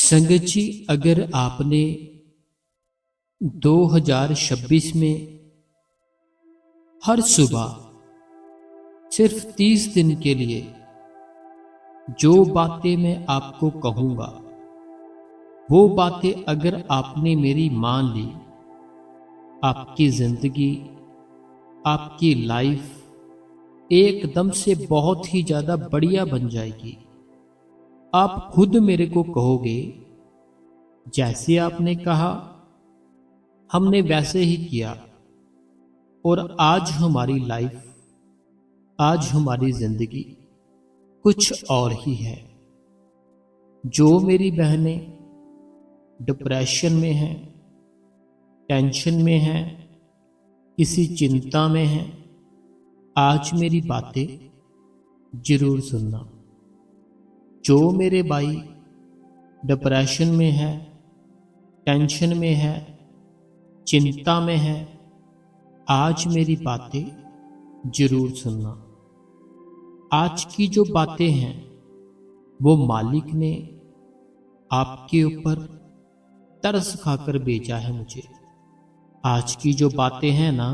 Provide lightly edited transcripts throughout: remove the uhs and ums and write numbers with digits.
संगत जी, अगर आपने 2026 में हर सुबह सिर्फ 30 दिन के लिए जो बातें मैं आपको कहूँगा, वो बातें अगर आपने मेरी मान ली, आपकी ज़िंदगी, आपकी लाइफ एकदम से बहुत ही ज़्यादा बढ़िया बन जाएगी। आप खुद मेरे को कहोगे, जैसे आपने कहा हमने वैसे ही किया, और आज हमारी लाइफ, आज हमारी जिंदगी कुछ और ही है। जो मेरी बहनें डिप्रेशन में हैं, टेंशन में हैं, किसी चिंता में हैं, आज मेरी बातें जरूर सुनना। जो मेरे भाई डिप्रेशन में है, टेंशन में है, चिंता में है, आज मेरी बातें जरूर सुनना। आज की जो बातें हैं वो मालिक ने आपके ऊपर तरस खाकर भेजा है मुझे। आज की जो बातें हैं ना,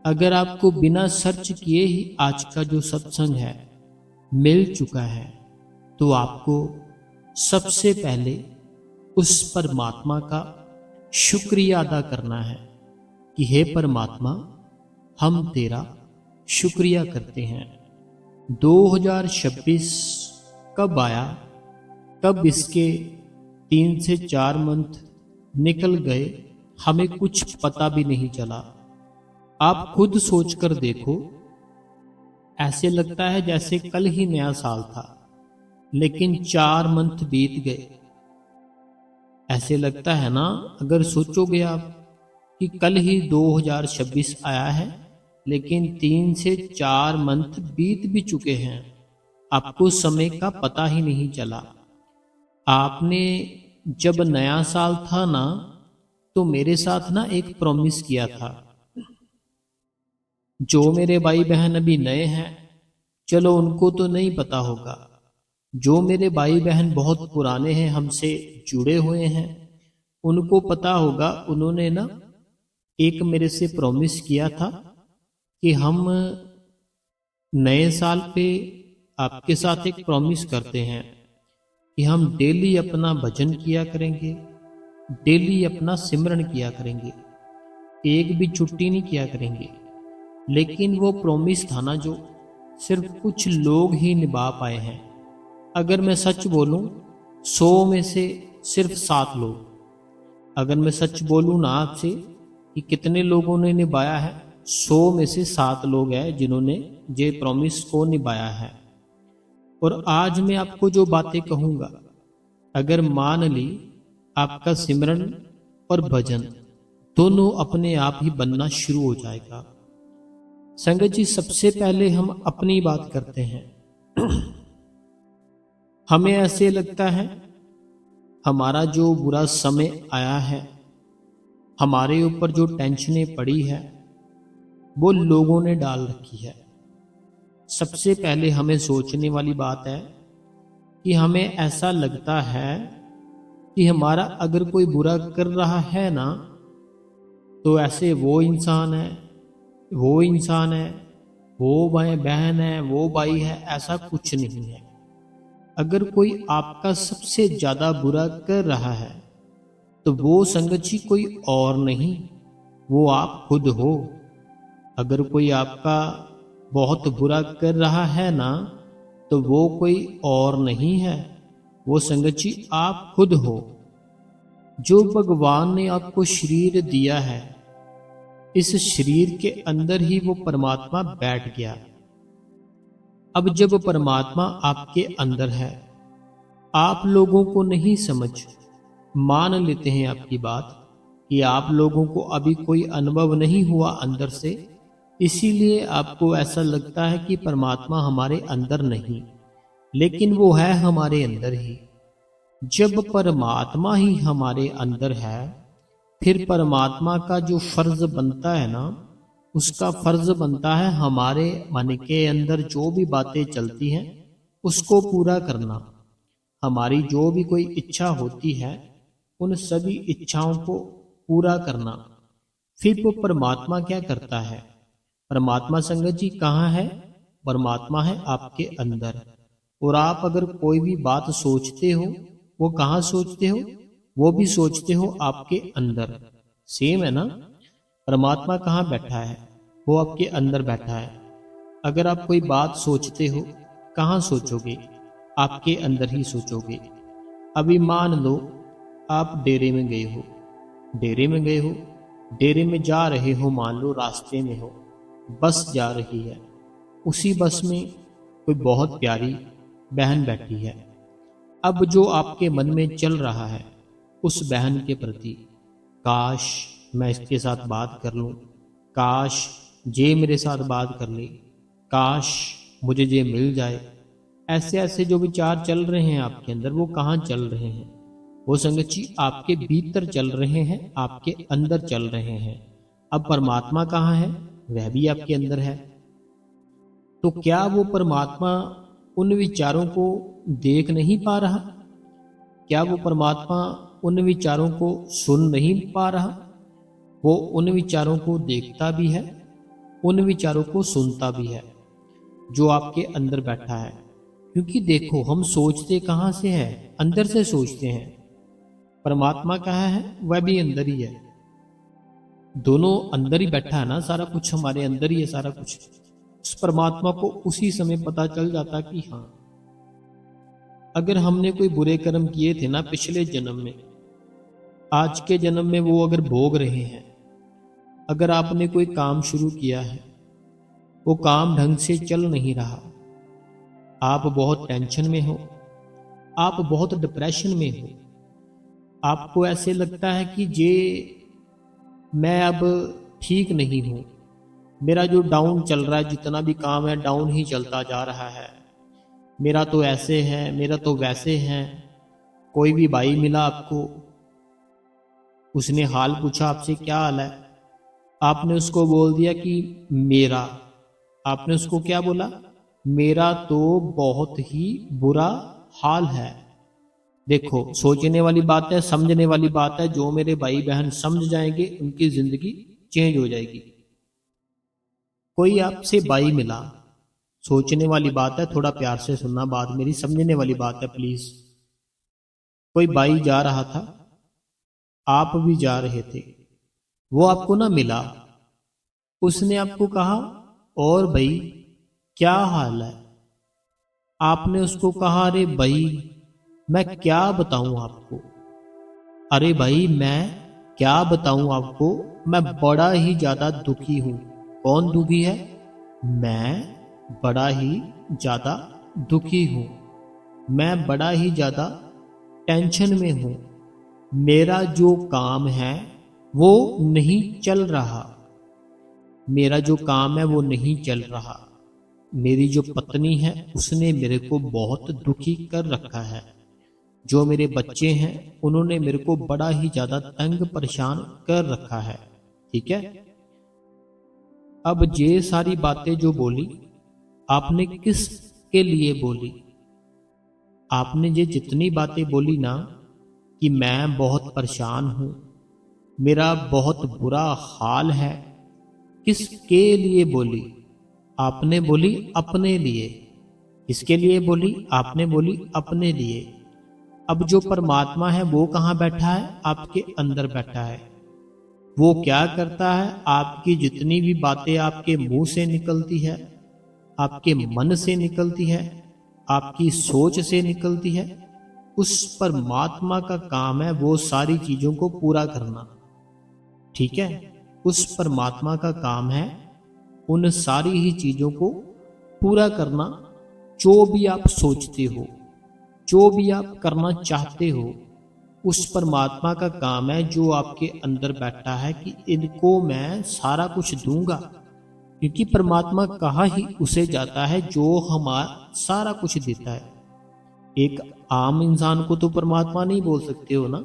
अगर आपको बिना सर्च किए ही आज का जो सत्संग है मिल चुका है, तो आपको सबसे पहले उस परमात्मा का शुक्रिया अदा करना है कि हे परमात्मा, हम तेरा शुक्रिया करते हैं। 2026 कब आया, कब इसके 3 से 4 मंथ निकल गए, हमें कुछ पता भी नहीं चला। आप खुद सोचकर देखो, ऐसे लगता है जैसे कल ही नया साल था, लेकिन 4 मंथ बीत गए। ऐसे लगता है ना, अगर सोचोगे आप कि कल ही 2026 आया है, लेकिन 3 से 4 मंथ बीत भी चुके हैं, आपको समय का पता ही नहीं चला। आपने जब नया साल था ना, तो मेरे साथ ना एक प्रॉमिस किया था। जो मेरे भाई बहन अभी नए हैं, चलो उनको तो नहीं पता होगा। जो मेरे भाई बहन बहुत पुराने हैं, हमसे जुड़े हुए हैं, उनको पता होगा। उन्होंने ना एक मेरे से प्रॉमिस किया था कि हम नए साल पे आपके साथ एक प्रॉमिस करते हैं कि हम डेली अपना भजन किया करेंगे, डेली अपना सिमरन किया करेंगे, एक भी छुट्टी नहीं किया करेंगे। लेकिन वो प्रॉमिस था ना, जो सिर्फ कुछ लोग ही निभा पाए हैं। अगर मैं सच बोलूं, 100 में से सिर्फ 7 लोग। अगर मैं सच बोलूं ना आपसे कि कितने लोगों ने निभाया है, 100 में से 7 लोग हैं जिन्होंने ये प्रॉमिस को निभाया है। और आज मैं आपको जो बातें कहूंगा, अगर मान ली, आपका सिमरन और भजन दोनों अपने आप ही बनना शुरू हो जाएगा। संगत जी, सबसे पहले हम अपनी बात करते हैं। हमें ऐसे लगता है हमारा जो बुरा समय आया है, हमारे ऊपर जो टेंशनें पड़ी है, वो लोगों ने डाल रखी है। सबसे पहले हमें सोचने वाली बात है कि हमें ऐसा लगता है कि हमारा अगर कोई बुरा कर रहा है ना, तो ऐसे वो इंसान है, वो इंसान है, वो भाई बहन है, वो भाई है, ऐसा कुछ नहीं है। अगर कोई आपका सबसे ज्यादा बुरा कर रहा है, तो वो संगत जी कोई और नहीं, वो आप खुद हो। अगर कोई आपका बहुत बुरा कर रहा है ना, तो वो कोई और नहीं है, वो संगत जी आप खुद हो। जो भगवान ने आपको शरीर दिया है, इस शरीर के अंदर ही वो परमात्मा बैठ गया। अब जब परमात्मा आपके अंदर है, आप लोगों को नहीं समझ, मान लेते हैं आपकी बात कि आप लोगों को अभी कोई अनुभव नहीं हुआ अंदर से, इसीलिए आपको ऐसा लगता है कि परमात्मा हमारे अंदर नहीं, लेकिन वो है हमारे अंदर ही। जब परमात्मा ही हमारे अंदर है, फिर परमात्मा का जो फर्ज बनता है ना, उसका फर्ज बनता है हमारे मन के अंदर जो भी बातें चलती हैं उसको पूरा करना। हमारी जो भी कोई इच्छा होती है उन सभी इच्छाओं को पूरा करना। फिर वो परमात्मा क्या करता है? परमात्मा संगत जी कहाँ है? परमात्मा है आपके अंदर। और आप अगर कोई भी बात सोचते हो, वो कहाँ सोचते हो? वो भी सोचते हो आपके अंदर। सेम है ना? परमात्मा कहाँ बैठा है? वो आपके अंदर बैठा है। अगर आप कोई बात सोचते हो, कहाँ सोचोगे? आपके अंदर ही सोचोगे। अभी मान लो आप डेरे में गए हो, डेरे में गए हो, डेरे में जा रहे हो, मान लो रास्ते में हो, बस जा रही है, उसी बस में कोई बहुत प्यारी बहन बैठी है। अब जो आपके मन में चल रहा है उस बहन के प्रति, काश मैं इसके साथ बात कर लूं, काश ये मेरे साथ बात कर ले, काश मुझे ये मिल जाए। ऐसे ऐसे जो विचार चल रहे हैं आपके अंदर, वो कहाँ चल रहे हैं? वो संगत जी आपके भीतर चल रहे हैं, आपके अंदर चल रहे हैं। अब परमात्मा कहाँ है? वह भी आपके अंदर है। तो क्या वो परमात्मा उन विचारों को देख नहीं पा रहा? क्या वो परमात्मा उन विचारों को सुन नहीं पा रहा? वो उन विचारों को देखता भी है, उन विचारों को सुनता भी है, जो आपके अंदर बैठा है। क्योंकि देखो, हम सोचते कहाँ से है? अंदर से सोचते हैं। परमात्मा कहाँ है? वह भी अंदर ही है। दोनों अंदर ही बैठा है ना, सारा कुछ हमारे अंदर ही है, सारा कुछ। उस परमात्मा को उसी समय पता चल जाता कि हाँ, अगर हमने कोई बुरे कर्म किए थे ना पिछले जन्म में, आज के जन्म में वो अगर भोग रहे हैं। अगर आपने कोई काम शुरू किया है, वो काम ढंग से चल नहीं रहा, आप बहुत टेंशन में हो, आप बहुत डिप्रेशन में हो, आपको ऐसे लगता है कि ये मैं अब ठीक नहीं हूं, मेरा जो डाउन चल रहा है, जितना भी काम है डाउन ही चलता जा रहा है, मेरा तो ऐसे है, मेरा तो वैसे है। कोई भी भाई मिला आपको, उसने हाल पूछा आपसे, क्या हाल है? आपने उसको बोल दिया कि मेरा, आपने उसको क्या बोला? मेरा तो बहुत ही बुरा हाल है। देखो, सोचने वाली बात है, समझने वाली बात है। जो मेरे भाई बहन समझ जाएंगे उनकी जिंदगी चेंज हो जाएगी। कोई आपसे भाई मिला, सोचने वाली बात है, थोड़ा प्यार से सुनना बात मेरी, समझने वाली बात है प्लीज। कोई भाई जा रहा था, आप भी जा रहे थे, वो आपको ना मिला, उसने आपको कहा, और भाई क्या हाल है? आपने उसको कहा, अरे भाई मैं क्या बताऊं आपको, अरे भाई मैं क्या बताऊं आपको, मैं बड़ा ही ज्यादा दुखी हूं। कौन दुखी है? मैं बड़ा ही ज्यादा दुखी हूं, मैं बड़ा ही ज्यादा टेंशन में हूं, मेरा जो काम है वो नहीं चल रहा, मेरा जो काम है वो नहीं चल रहा। मेरी जो पत्नी है उसने मेरे को बहुत दुखी कर रखा है, जो मेरे बच्चे हैं उन्होंने मेरे को बड़ा ही ज्यादा तंग परेशान कर रखा है। ठीक है। अब ये सारी बातें जो बोली, आपने किस के लिए बोली? आपने ये जितनी बातें बोली ना कि मैं बहुत परेशान हूं, मेरा बहुत बुरा हाल है, किसके लिए बोली? आपने बोली अपने लिए। किसके लिए बोली? आपने बोली अपने लिए। अब जो परमात्मा है वो कहाँ बैठा है? आपके अंदर बैठा है। वो क्या करता है? आपकी जितनी भी बातें आपके मुंह से निकलती है, आपके मन से निकलती है, आपकी सोच से निकलती है, उस परमात्मा का काम है वो सारी चीजों को पूरा करना। ठीक है। उस परमात्मा का काम है उन सारी ही चीजों को पूरा करना। जो भी आप सोचते हो, जो भी आप करना चाहते हो, उस परमात्मा का काम है जो आपके अंदर बैठा है कि इनको मैं सारा कुछ दूंगा। क्योंकि परमात्मा कहा ही उसे जाता है जो हमारा सारा कुछ देता है। एक आम इंसान को तो परमात्मा नहीं बोल सकते हो ना।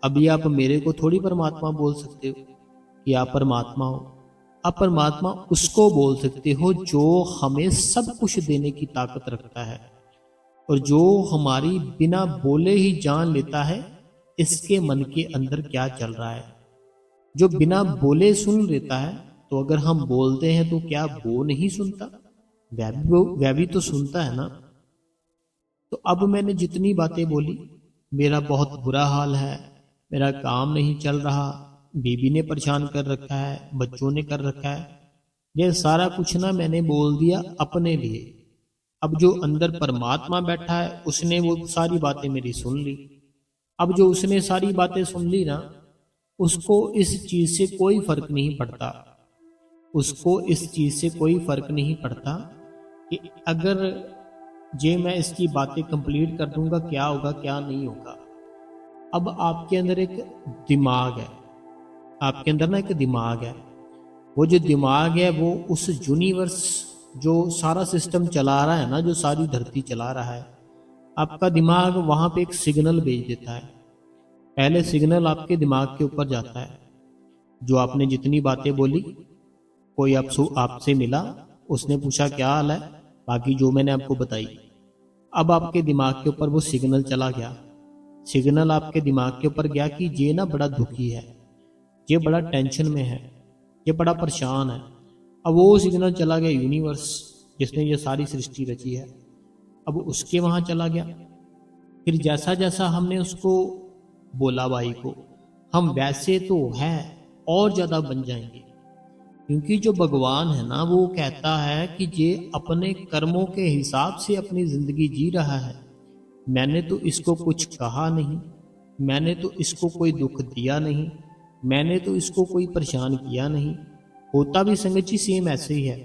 अभी आप मेरे को थोड़ी परमात्मा बोल सकते हो कि आप परमात्मा हो। आप परमात्मा उसको बोल सकते हो जो हमें सब कुछ देने की ताकत रखता है, और जो हमारी बिना बोले ही जान लेता है इसके मन के अंदर क्या चल रहा है। जो बिना बोले सुन लेता है, तो अगर हम बोलते हैं तो क्या वो नहीं सुनता? वह भी तो सुनता है ना। तो अब मैंने जितनी बातें बोली, मेरा बहुत बुरा हाल है, मेरा काम नहीं चल रहा, बीबी ने परेशान कर रखा है, बच्चों ने कर रखा है, ये सारा कुछ ना मैंने बोल दिया अपने लिए। अब जो अंदर परमात्मा बैठा है उसने वो सारी बातें मेरी सुन ली। अब जो उसने सारी बातें सुन ली ना, उसको इस चीज से कोई फर्क नहीं पड़ता। उसको इस चीज से कोई फर्क नहीं पड़ता कि अगर जे मैं इसकी बातें कंप्लीट कर दूंगा क्या होगा क्या नहीं होगा। अब आपके अंदर एक दिमाग है, आपके अंदर ना एक दिमाग है। वो जो दिमाग है वो उस यूनिवर्स जो सारा सिस्टम चला रहा है ना, जो सारी धरती चला रहा है, आपका दिमाग वहां पे एक सिग्नल भेज देता है। पहले सिग्नल आपके दिमाग के ऊपर जाता है। जो आपने जितनी बातें बोली, कोई आपसे मिला, उसने पूछा क्या हाल है, बाकी जो मैंने आपको बताई, अब आपके दिमाग के ऊपर वो सिग्नल चला गया। सिग्नल आपके दिमाग के ऊपर गया कि ये ना बड़ा दुखी है, ये बड़ा टेंशन में है, ये बड़ा परेशान है। अब वो सिग्नल चला गया यूनिवर्स जिसने ये सारी सृष्टि रची है, अब उसके वहां चला गया। फिर जैसा जैसा हमने उसको बोला भाई को, हम वैसे तो है और ज्यादा बन जाएंगे। क्योंकि जो भगवान है ना, वो कहता है कि ये अपने कर्मों के हिसाब से अपनी जिंदगी जी रहा है। मैंने तो इसको कुछ कहा नहीं, मैंने तो इसको कोई दुख दिया नहीं, मैंने तो इसको कोई परेशान किया नहीं। होता भी संगत जी सेम ऐसे ही है।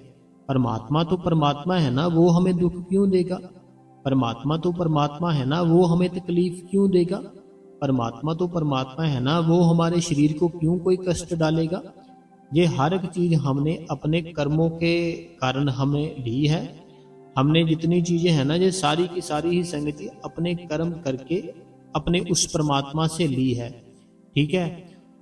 परमात्मा तो परमात्मा है ना, वो हमें दुख क्यों देगा? परमात्मा तो परमात्मा है ना, वो हमें तकलीफ क्यों देगा? परमात्मा तो परमात्मा है ना, वो हमारे शरीर को क्यों कोई कष्ट डालेगा? ये हर एक चीज हमने अपने कर्मों के कारण हमें ली है। हमने जितनी चीजें हैं ना, ये सारी की सारी ही संगति अपने कर्म करके अपने उस परमात्मा से ली है। ठीक है।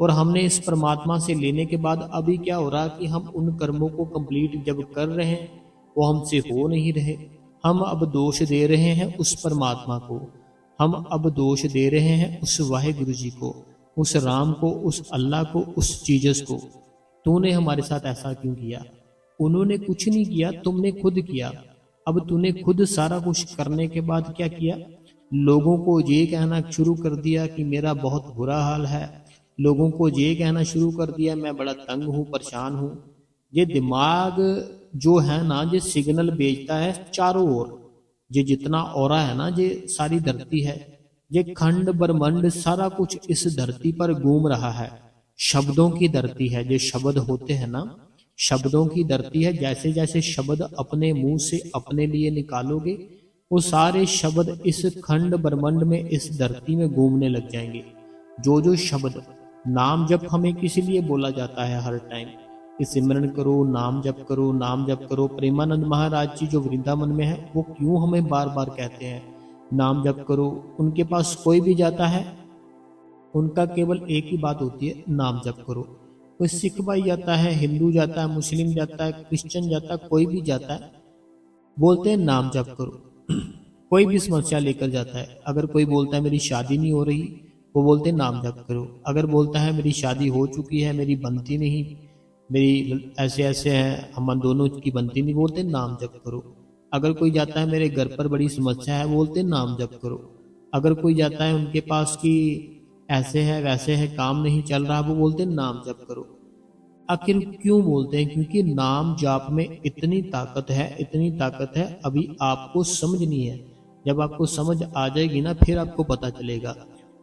और हमने इस परमात्मा से लेने के बाद अभी क्या हो रहा कि हम उन कर्मों को कंप्लीट जब कर रहे हैं, वो हमसे हो नहीं रहे। हम अब दोष दे रहे हैं उस परमात्मा को, हम अब दोष दे रहे हैं उस वाहिगुरु जी को, उस राम को, उस अल्लाह को, उस जीसस को। तूने हमारे साथ ऐसा क्यों किया? उन्होंने कुछ नहीं किया, तुमने खुद किया। अब तूने खुद सारा कुछ करने के बाद क्या किया? लोगों को ये कहना शुरू कर दिया कि मेरा बहुत बुरा हाल है, लोगों को ये कहना शुरू कर दिया मैं बड़ा तंग हूं, परेशान हूं। ये दिमाग जो है ना, ये सिग्नल भेजता है चारों ओर। ये जितना औरा है ना, ये सारी धरती है, ये खंड ब्रह्मांड सारा कुछ इस धरती पर घूम रहा है। शब्दों की धरती है, जो शब्द होते हैं ना, शब्दों की धरती है। जैसे जैसे शब्द अपने मुंह से अपने लिए निकालोगे, वो सारे शब्द इस खंड ब्रह्मांड में, इस धरती में घूमने लग जाएंगे। जो जो शब्द, नाम जप हमें किसी लिए बोला जाता है हर टाइम कि सिमरन करो, नाम जप करो, नाम जप करो। प्रेमानंद महाराज जी जो वृंदावन में है, वो क्यों हमें बार बार कहते हैं नाम जप करो? उनके पास कोई भी जाता है, उनका केवल एक ही बात होती है, नाम जप करो। कोई सिख भाई जाता है, हिंदू जाता है, मुस्लिम जाता है, क्रिश्चियन जाता है, कोई भी जाता है, बोलते हैं नाम जप करो। कोई भी समस्या लेकर जाता है, अगर कोई बोलता है मेरी शादी नहीं हो रही, वो बोलते हैं नाम जप करो। अगर बोलता है मेरी शादी हो चुकी है, मेरी बनती नहीं, मेरी ऐसे ऐसे है, हम दोनों की बनती नहीं, बोलते हैं नाम जप करो। अगर कोई जाता है मेरे घर पर बड़ी समस्या है, बोलते हैं नाम जप करो। अगर कोई जाता है उनके पास की ऐसे है वैसे है, काम नहीं चल रहा, वो बोलते हैं नाम जप करो। आखिर क्यों बोलते हैं? क्योंकि नाम जाप में इतनी ताकत है, इतनी ताकत है, अभी आपको समझनी है। जब आपको समझ आ जाएगी ना, फिर आपको पता चलेगा।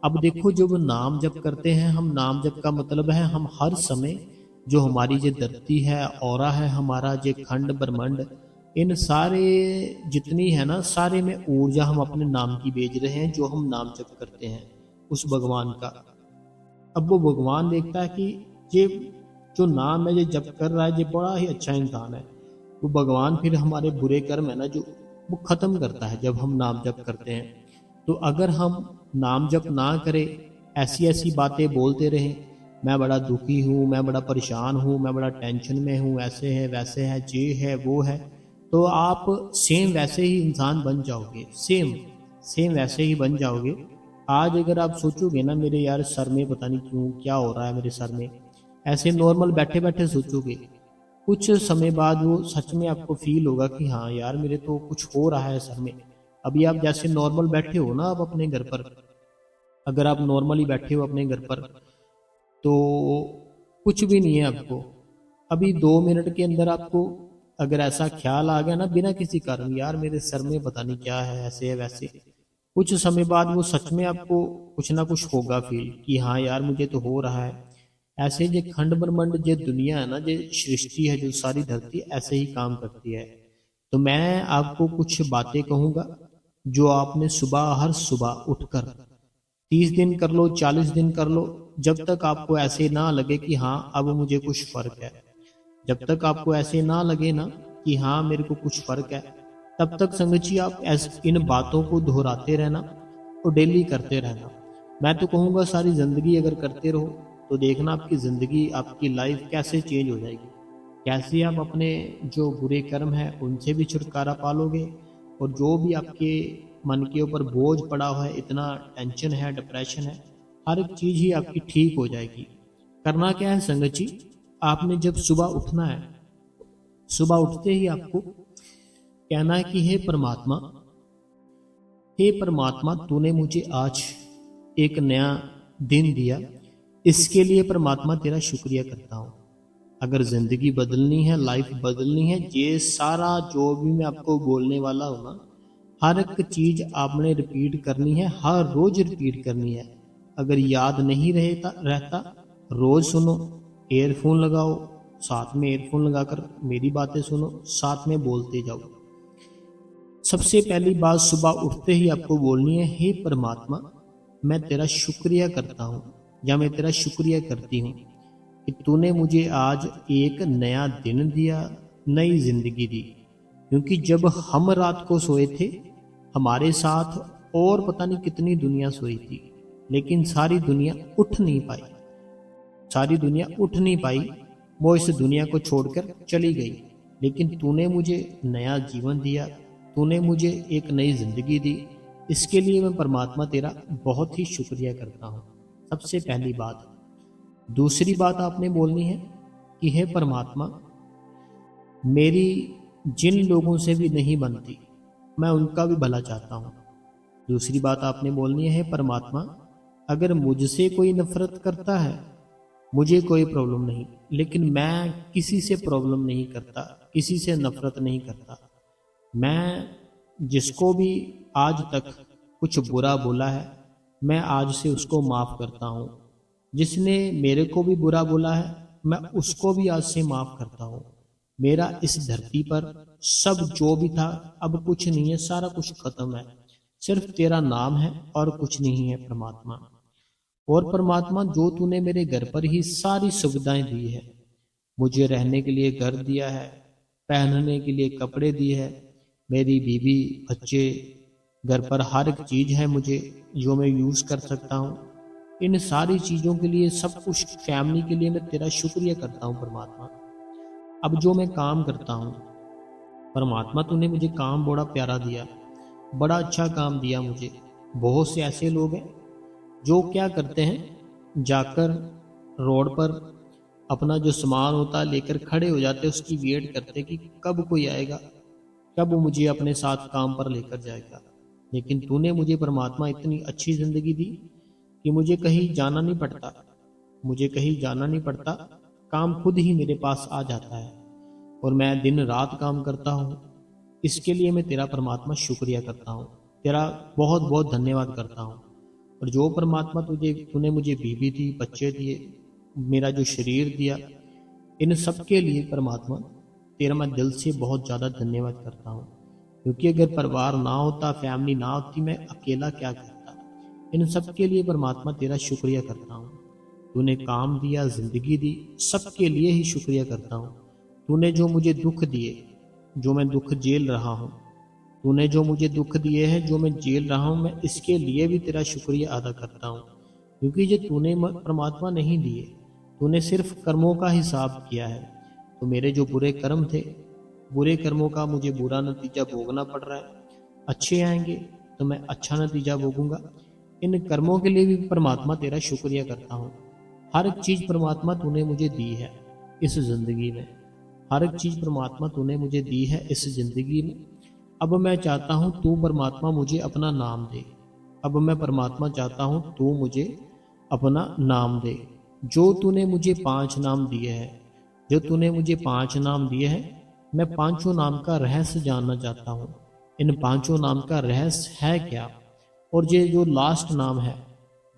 अब देखो, जब नाम जप करते हैं हम, नाम जप का मतलब है हम हर समय जो हमारी ये धरती है, औरा है हमारा, ये खंड ब्रह्मांड, इन सारे जितनी है ना, सारे में ऊर्जा हम अपने नाम की भेज रहे हैं, जो हम नाम जप करते हैं उस भगवान का। अब वो भगवान देखता है कि ये जो नाम है, ये जप कर रहा है, ये बड़ा ही अच्छा इंसान है। वो भगवान फिर हमारे बुरे कर्म है ना, जो वो खत्म करता है जब हम नाम जप करते हैं। तो अगर हम नाम जप ना करें, ऐसी ऐसी बातें बोलते रहें, मैं बड़ा दुखी हूँ, मैं बड़ा परेशान हूँ, मैं बड़ा टेंशन में हूँ, ऐसे है वैसे है, ये है वो है, तो आप सेम वैसे ही इंसान बन जाओगे, सेम सेम वैसे ही बन जाओगे। आज अगर आप सोचोगे ना मेरे यार सर में पता नहीं क्यों क्या हो रहा है मेरे सर में, ऐसे नॉर्मल बैठे बैठे सोचोगे, कुछ समय बाद वो सच में आपको फील होगा कि हाँ यार मेरे तो कुछ हो रहा है सर में। अभी आप जैसे नॉर्मल बैठे हो ना, आप अपने घर पर, अगर आप नॉर्मली बैठे हो अपने घर पर तो कुछ भी नहीं है आपको। अभी 2 मिनट के अंदर आपको अगर ऐसा ख्याल आ गया ना बिना किसी कारण, यार मेरे सर में पता नहीं क्या है, ऐसे है वैसे, कुछ समय बाद वो सच में आपको कुछ ना कुछ होगा फील कि हाँ यार मुझे तो हो रहा है। ऐसे जो खंड ब्रह्मांड जो दुनिया है ना, जो सृष्टि है, जो सारी धरती ऐसे ही काम करती है। तो मैं आपको कुछ बातें कहूंगा जो आपने सुबह, हर सुबह उठकर 30 दिन कर लो, 40 दिन कर लो, जब तक आपको ऐसे ना लगे कि हाँ अब मुझे कुछ फर्क है, जब तक आपको ऐसे ना लगे ना कि हाँ मेरे को कुछ फर्क है, तब तक संगत जी आप इन बातों को दोहराते रहना और डेली करते रहना। मैं तो कहूँगा सारी जिंदगी अगर करते रहो तो देखना आपकी जिंदगी, आपकी लाइफ कैसे चेंज हो जाएगी, कैसे आप अपने जो बुरे कर्म है उनसे भी छुटकारा पालोगे, और जो भी आपके मन के ऊपर बोझ पड़ा हुआ है, इतना टेंशन है, डिप्रेशन है, हर एक चीज ही आपकी ठीक हो जाएगी। करना क्या है संगत जी, आपने जब सुबह उठना है, सुबह उठते ही आपको कहना है कि हे परमात्मा, हे परमात्मा तूने मुझे आज एक नया दिन दिया, इसके लिए परमात्मा तेरा शुक्रिया करता हूँ। अगर जिंदगी बदलनी है, लाइफ बदलनी है, ये सारा जो भी मैं आपको बोलने वाला हूँ ना, हर एक चीज आपने रिपीट करनी है, हर रोज रिपीट करनी है। अगर याद नहीं रहता रोज सुनो, एयरफोन लगाओ, साथ में एयरफोन लगाकर मेरी बातें सुनो, साथ में बोलते जाओ। सबसे पहली बात सुबह उठते ही आपको बोलनी है, हे परमात्मा मैं तेरा शुक्रिया करता हूँ, या मैं तेरा शुक्रिया करती हूँ कि तूने मुझे आज एक नया दिन दिया, नई जिंदगी दी। क्योंकि जब हम रात को सोए थे, हमारे साथ और पता नहीं कितनी दुनिया सोई थी, लेकिन सारी दुनिया उठ नहीं पाई, सारी दुनिया उठ नहीं पाई, वो इस दुनिया को छोड़कर चली गई। लेकिन तूने मुझे नया जीवन दिया, तूने मुझे एक नई जिंदगी दी, इसके लिए मैं परमात्मा तेरा बहुत ही शुक्रिया करता हूँ। सबसे पहली बात। दूसरी बात आपने बोलनी है कि हे परमात्मा मेरी जिन लोगों से भी नहीं बनती, मैं उनका भी भला चाहता हूँ। दूसरी बात आपने बोलनी है, हे परमात्मा अगर मुझसे कोई नफरत करता है, मुझे कोई प्रॉब्लम नहीं, लेकिन मैं किसी से प्रॉब्लम नहीं करता, किसी से नफरत नहीं करता। मैं जिसको भी आज तक कुछ बुरा बोला है, मैं आज से उसको माफ़ करता हूँ। जिसने मेरे को भी बुरा बोला है, मैं उसको भी आज से माफ़ करता हूँ। मेरा इस धरती पर सब जो भी था अब कुछ नहीं है, सारा कुछ खत्म है, सिर्फ तेरा नाम है और कुछ नहीं है परमात्मा। और परमात्मा जो तूने मेरे घर पर ही सारी सुविधाएं दी है, मुझे रहने के लिए घर दिया है, पहनने के लिए कपड़े दिए है, मेरी बीवी बच्चे, घर पर हर एक चीज है मुझे जो मैं यूज कर सकता हूँ। इन सारी चीजों के लिए, सब कुछ फैमिली के लिए मैं तेरा शुक्रिया करता हूँ परमात्मा। अब जो मैं काम करता हूँ परमात्मा, तूने मुझे काम बड़ा प्यारा दिया, बड़ा अच्छा काम दिया मुझे। बहुत से ऐसे लोग हैं जो क्या करते हैं, जाकर रोड पर अपना जो सामान होता है लेकर खड़े हो जाते हैं, उसकी वेट करते हैं कि कब कोई आएगा, कब वो मुझे अपने साथ काम पर लेकर जाएगा। लेकिन तूने मुझे परमात्मा इतनी अच्छी जिंदगी दी कि मुझे कहीं जाना नहीं पड़ता, मुझे कहीं जाना नहीं पड़ता, काम खुद ही मेरे पास आ जाता है और मैं दिन रात काम करता हूँ। इसके लिए मैं तेरा परमात्मा शुक्रिया करता हूँ, तेरा बहुत बहुत धन्यवाद करता हूँ। और जो परमात्मा तूने मुझे बीवी दी, बच्चे दिए, मेरा जो शरीर दिया, इन सब के लिए परमात्मा तेरा मैं दिल से बहुत ज़्यादा धन्यवाद करता हूँ। क्योंकि अगर परिवार ना होता, फैमिली ना होती, मैं अकेला क्या करता। इन सब के लिए परमात्मा तेरा शुक्रिया करता हूँ। तूने काम दिया, जिंदगी दी, सबके लिए ही शुक्रिया करता हूँ। तूने जो मुझे दुख दिए, जो मैं दुख झेल रहा हूँ, तूने जो मुझे दुख दिए हैं, जो मैं झेल रहा हूँ, मैं इसके लिए भी तेरा शुक्रिया अदा करता हूँ। क्योंकि ये तूने परमात्मा नहीं दिए, तूने सिर्फ कर्मों का हिसाब किया है। तो मेरे जो बुरे कर्म थे बुरे कर्मों का मुझे बुरा नतीजा भोगना पड़ रहा है, अच्छे आएंगे तो मैं अच्छा नतीजा भोगूंगा। इन कर्मों के लिए भी परमात्मा तेरा शुक्रिया करता हूँ। हर एक चीज़ परमात्मा तूने मुझे दी है इस ज़िंदगी में, हर एक चीज़ परमात्मा तूने मुझे दी है इस ज़िंदगी में। अब मैं चाहता हूँ तू परमात्मा मुझे अपना नाम दे। अब मैं परमात्मा चाहता हूँ तू मुझे अपना नाम दे। जो तूने मुझे 5 नाम दिए हैं, जो तूने मुझे 5 नाम दिए हैं, मैं पांचों नाम का रहस्य जानना चाहता हूँ। इन पांचों नाम का रहस्य है क्या? और ये जो लास्ट नाम है,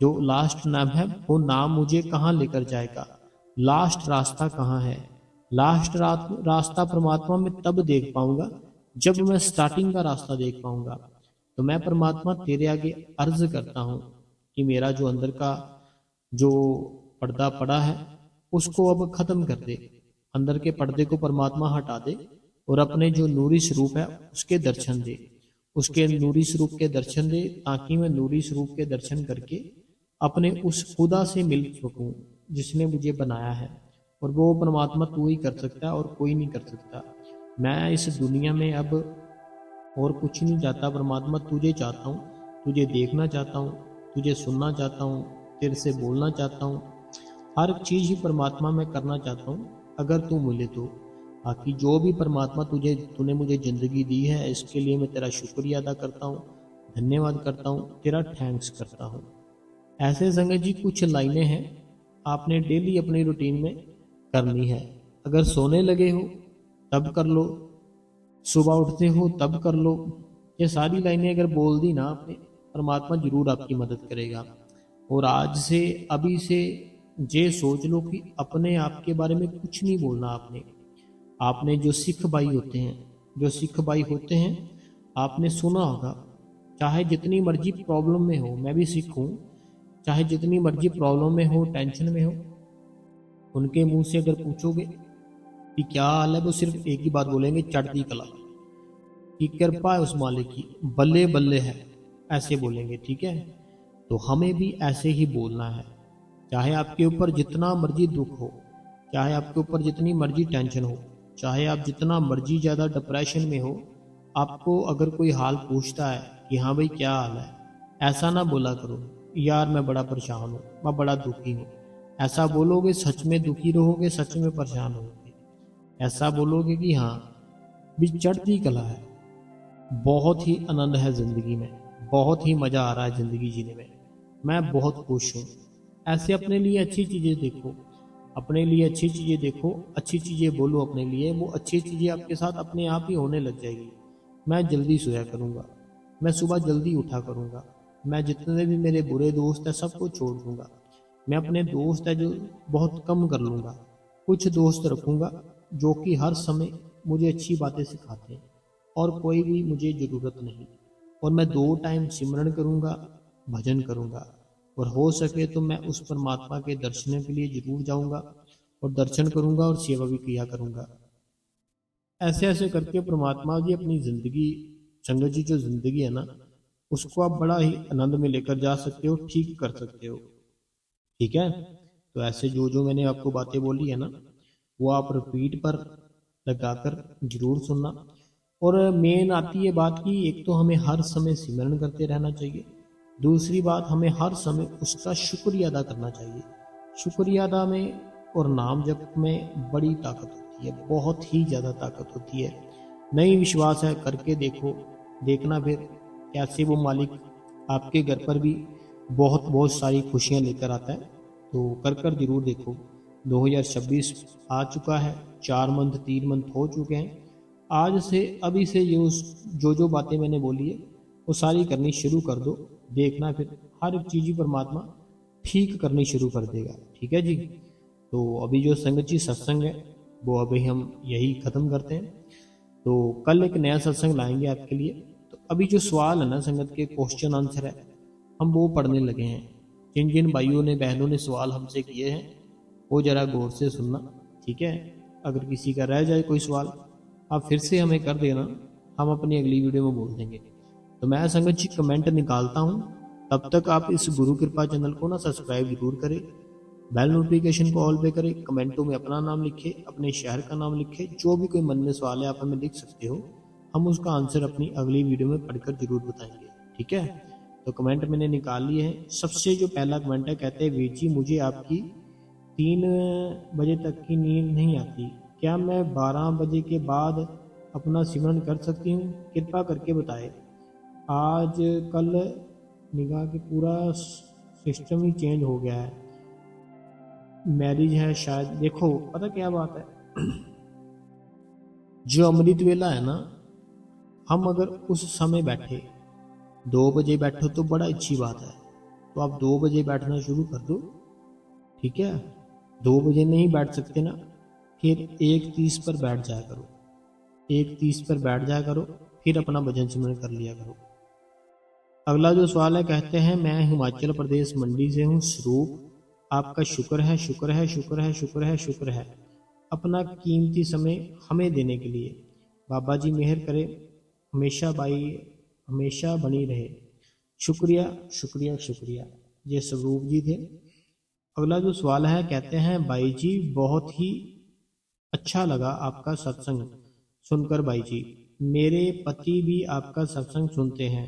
जो लास्ट नाम है, वो नाम मुझे कहाँ लेकर जाएगा? लास्ट रास्ता कहाँ है? लास्ट रास्ता परमात्मा मैं तब देख पाऊंगा जब मैं स्टार्टिंग का रास्ता देख पाऊंगा। तो मैं परमात्मा तेरे आगे अर्ज करता हूँ कि मेरा जो अंदर का जो पर्दा पड़ा है उसको अब खत्म कर दे। अंदर के पर्दे को परमात्मा हटा दे और अपने जो नूरी स्वरूप है उसके दर्शन दे, उसके नूरी स्वरूप के दर्शन दे, ताकि मैं नूरी स्वरूप के दर्शन करके अपने उस खुदा से मिल सकूं जिसने मुझे बनाया है। और वो परमात्मा तू ही कर सकता है और कोई नहीं कर सकता। मैं इस दुनिया में अब और कुछ नहीं चाहता परमात्मा, तुझे चाहता हूँ, तुझे देखना चाहता हूँ, तुझे सुनना चाहता हूँ, तेरे से बोलना चाहता हूँ। हर चीज़ ही परमात्मा मैं करना चाहता हूँ अगर तू मिले तो। बाकी जो भी परमात्मा तूने मुझे ज़िंदगी दी है, इसके लिए मैं तेरा शुक्रिया अदा करता हूँ, धन्यवाद करता हूँ, तेरा थैंक्स करता हूँ। ऐसे संगत जी कुछ लाइनें हैं आपने डेली अपनी रूटीन में करनी है। अगर सोने लगे हो तब कर लो, सुबह उठते हो तब कर लो। ये सारी लाइनें अगर बोल दी ना आपने, परमात्मा जरूर आपकी मदद करेगा। और आज से अभी से ये सोच लो कि अपने आप के बारे में कुछ नहीं बोलना आपने। आपने जो सिख भाई होते हैं, जो सिख भाई होते हैं, आपने सुना होगा, चाहे जितनी मर्जी प्रॉब्लम में हो, मैं भी सिख हूँ, चाहे जितनी मर्जी प्रॉब्लम में हो, टेंशन में हो, उनके मुंह से अगर पूछोगे कि क्या हाल है, वो सिर्फ एक ही बात बोलेंगे, चढ़ती कला की कृपा है उस मालिक की, बल्ले बल्ले है, ऐसे बोलेंगे। ठीक है, तो हमें भी ऐसे ही बोलना है। चाहे आपके ऊपर जितना मर्जी दुख हो, चाहे आपके ऊपर जितनी मर्जी टेंशन हो, चाहे आप जितना मर्जी ज़्यादा डिप्रेशन में हो, आपको अगर कोई हाल पूछता है कि हाँ भाई क्या हाल है, ऐसा ना बोला करो यार मैं बड़ा परेशान हूँ, मैं बड़ा दुखी हूँ। ऐसा बोलोगे सच में दुखी रहोगे, सच में परेशान होगे। ऐसा बोलोगे कि हाँ भी चढ़ती कला है, बहुत ही आनंद है ज़िंदगी में, बहुत ही मज़ा आ रहा है ज़िंदगी जीने में, मैं बहुत खुश हूँ। ऐसे अपने लिए अच्छी चीज़ें देखो, अपने लिए अच्छी चीज़ें देखो, अच्छी चीज़ें बोलो अपने लिए, वो अच्छी चीज़ें आपके साथ अपने आप ही होने लग जाएगी। मैं जल्दी सोया करूँगा, मैं सुबह जल्दी उठा करूँगा, मैं जितने भी मेरे बुरे दोस्त हैं सबको छोड़ दूँगा, मैं अपने दोस्त है जो बहुत कम कर लूँगा, कुछ दोस्त रखूँगा जो कि हर समय मुझे अच्छी बातें सिखाते हैं, और कोई भी मुझे ज़रूरत नहीं। और मैं 2 टाइम सिमरन करूँगा, भजन करूँगा, और हो सके तो मैं उस परमात्मा के दर्शन के लिए जरूर जाऊँगा और दर्शन करूँगा और सेवा भी किया करूँगा। ऐसे ऐसे करके परमात्मा जी अपनी ज़िंदगी, संगत जी जो ज़िंदगी है ना, उसको आप बड़ा ही आनंद में लेकर जा सकते हो, ठीक कर सकते हो। ठीक है, तो ऐसे जो जो मैंने आपको बातें बोली है ना, वो आप रिपीट पर लगाकर जरूर सुनना। और मेन आती है बात की, एक तो हमें हर समय सिमरन करते रहना चाहिए, दूसरी बात हमें हर समय उसका शुक्रिया अदा करना चाहिए। शुक्रिया अदा में और नाम जप में बड़ी ताकत होती है, बहुत ही ज़्यादा ताकत होती है। नहीं विश्वास है करके देखो, देखना फिर कैसे वो मालिक आपके घर पर भी बहुत बहुत सारी खुशियाँ लेकर आता है। तो कर कर जरूर देखो। 2026 आ चुका है, 4 मंथ 3 मंथ हो चुके हैं। आज से अभी से जो जो बातें मैंने बोली है वो सारी करनी शुरू कर दो, देखना फिर हर एक चीज़ ही परमात्मा ठीक करनी शुरू कर देगा। ठीक है जी, तो अभी जो संगत जी सत्संग है वो अभी हम यही ख़त्म करते हैं। तो कल एक नया सत्संग लाएंगे आपके लिए। तो अभी जो सवाल है ना संगत के, क्वेश्चन आंसर है, हम वो पढ़ने लगे हैं। जिन जिन भाइयों ने बहनों ने सवाल हमसे किए हैं वो ज़रा गौर से सुनना। ठीक है, अगर किसी का रह जाए कोई सवाल, आप फिर से हमें कर देना, हम अपनी अगली वीडियो में बोल देंगे। तो मैं संगत जी कमेंट निकालता हूँ, तब तक आप इस गुरु कृपा चैनल को ना सब्सक्राइब जरूर करें बेल नोटिफिकेशन को ऑल पे करें, कमेंटों में अपना नाम लिखे, अपने शहर का नाम लिखे, जो भी कोई मन में सवाल है आप हमें लिख सकते हो, हम उसका आंसर अपनी अगली वीडियो में पढ़कर जरूर बताएंगे। ठीक है, तो कमेंट मैंने निकाल लिए हैं। सबसे जो पहला कमेंट है, कहते हैं वीर जी मुझे आपकी 3 बजे तक की नींद नहीं आती, क्या मैं 12 बजे के बाद अपना सिमरन कर सकती हूँ? कृपा करके बताएं। आज कल निगाह के पूरा सिस्टम ही चेंज हो गया है, मैरिज है शायद। देखो पता क्या बात है, जो अमृत वेला है ना, हम अगर उस समय बैठे 2 बजे बैठो तो बड़ा अच्छी बात है, तो आप 2 बजे बैठना शुरू कर दो। ठीक है, 2 बजे नहीं बैठ सकते ना, फिर 1:30 पर बैठ जाया करो, 1:30 पर बैठ जाया करो, फिर अपना भजन सिमरन कर लिया करो। अगला जो सवाल है, कहते हैं मैं हिमाचल प्रदेश मंडी से हूँ स्वरूप, आपका शुक्र है शुक्र है शुक्र है शुक्र है शुक्र है अपना कीमती समय हमें देने के लिए। बाबा जी मेहर करे, हमेशा बनी रहे। शुक्रिया शुक्रिया शुक्रिया। ये स्वरूप जी थे। अगला जो सवाल है, कहते हैं भाई जी बहुत ही अच्छा लगा आपका सत्संग सुनकर भाई जी, मेरे पति भी आपका सत्संग सुनते हैं।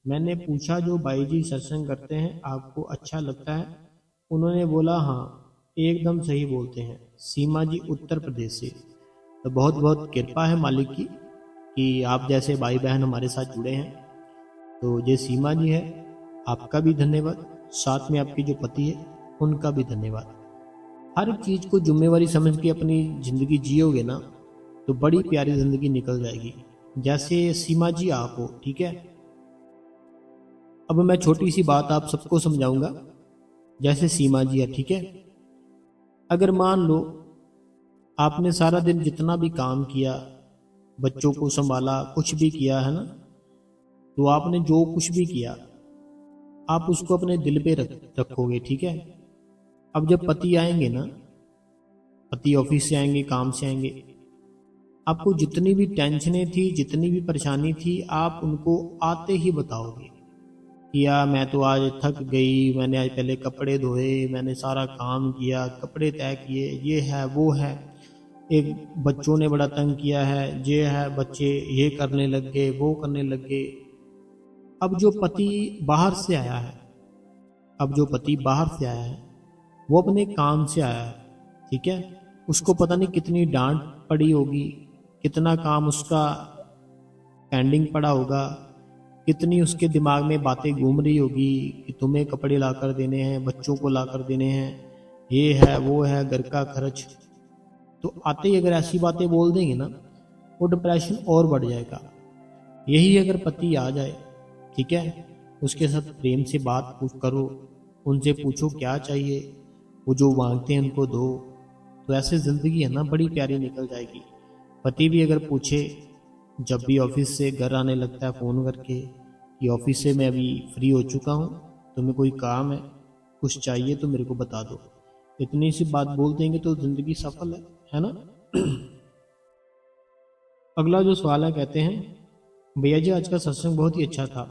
मैंने पूछा जो भाई जी सत्संग करते हैं आपको अच्छा लगता है? उन्होंने बोला हाँ, एकदम सही बोलते हैं। सीमा जी उत्तर प्रदेश से। तो बहुत बहुत कृपा है मालिक की कि आप जैसे भाई बहन हमारे साथ जुड़े हैं। तो ये सीमा जी है, आपका भी धन्यवाद, साथ में आपके जो पति है उनका भी धन्यवाद। हर चीज़ को जिम्मेवारी समझ के अपनी ज़िंदगी जियोगे ना तो बड़ी प्यारी ज़िंदगी निकल जाएगी, जैसे सीमा जी आप हो। ठीक है, अब मैं छोटी सी बात आप सबको समझाऊंगा, जैसे सीमा जी है। ठीक है, अगर मान लो आपने सारा दिन जितना भी काम किया, बच्चों को संभाला, कुछ भी किया है ना, तो आपने जो कुछ भी किया आप उसको अपने दिल पे रखोगे। ठीक है, अब जब पति आएंगे ना, पति ऑफिस से आएंगे, काम से आएंगे, आपको जितनी भी टेंशनें थी, जितनी भी परेशानी थी, आप उनको आते ही बताओगे कि यार मैं तो आज थक गई, मैंने आज पहले कपड़े धोए, मैंने सारा काम किया, कपड़े तय किए, ये है वो है, एक बच्चों ने बड़ा तंग किया है, ये है, बच्चे ये करने लग गए, वो करने लग गए। अब जो पति बाहर से आया है, वो अपने काम से आया है। ठीक है, उसको पता नहीं कितनी डांट पड़ी होगी, कितना काम उसका पेंडिंग पड़ा होगा, कितनी उसके दिमाग में बातें घूम रही होगी कि तुम्हें कपड़े ला कर देने हैं, बच्चों को ला कर देने हैं, ये है वो है, घर का खर्च। तो आते ही अगर ऐसी बातें बोल देंगे ना, वो डिप्रेशन और बढ़ जाएगा। यही अगर पति आ जाए, ठीक है, उसके साथ प्रेम से बात करो, उनसे पूछो क्या चाहिए, वो जो मांगते हैं उनको दो, तो ऐसे ज़िंदगी है ना बड़ी प्यारी निकल जाएगी। पति भी अगर पूछे जब भी ऑफिस से घर आने लगता है फ़ोन करके कि ऑफिस से मैं अभी फ्री हो चुका हूँ, तुम्हें कोई काम है, कुछ चाहिए तो मेरे को बता दो, इतनी सी बात बोल देंगे तो ज़िंदगी सफल है ना। अगला जो सवाल है, कहते हैं भैया जी आज का सत्संग बहुत ही अच्छा था,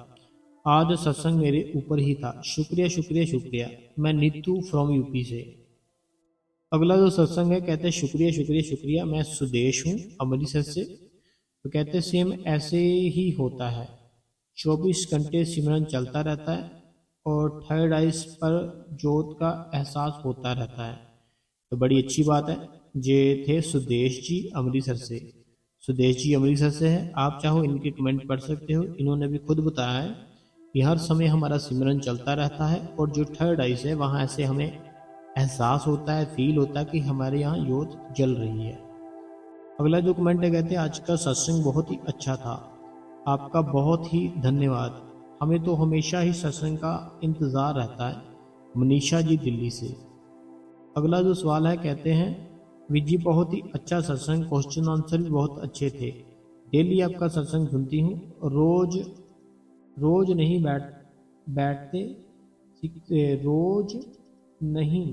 आज सत्संग मेरे ऊपर ही था, शुक्रिया शुक्रिया शुक्रिया। मैं नीतू फ्रॉम यूपी से। अगला जो सत्संग है, कहते हैं शुक्रिया शुक्रिया शुक्रिया, मैं सुदेश हूँ अमृतसर से। तो कहते हैं सेम ऐसे ही होता है, 24 घंटे सिमरन चलता रहता है और थर्ड आइज पर जोत का एहसास होता रहता है। तो बड़ी अच्छी बात है। ये थे सुदेश जी अमृतसर से। सुदेश जी अमृतसर से है, आप चाहो इनके कमेंट पढ़ सकते हो। इन्होंने भी खुद बताया है कि हर समय हमारा सिमरन चलता रहता है और जो थर्ड आइज है वहाँ ऐसे हमें एहसास होता है, फील होता है कि हमारे यहाँ जोत जल रही है। अगला जो कमेंट है, कहते हैं आज का सत्संग बहुत ही अच्छा था, आपका बहुत ही धन्यवाद, हमें तो हमेशा ही सत्संग का इंतज़ार रहता है। मनीषा जी दिल्ली से। अगला जो सवाल है, कहते हैं विजी बहुत ही अच्छा सत्संग, क्वेश्चन आंसर भी बहुत अच्छे थे, डेली आपका सत्संग सुनती हूँ, रोज रोज नहीं बैठते सीखते, रोज नहीं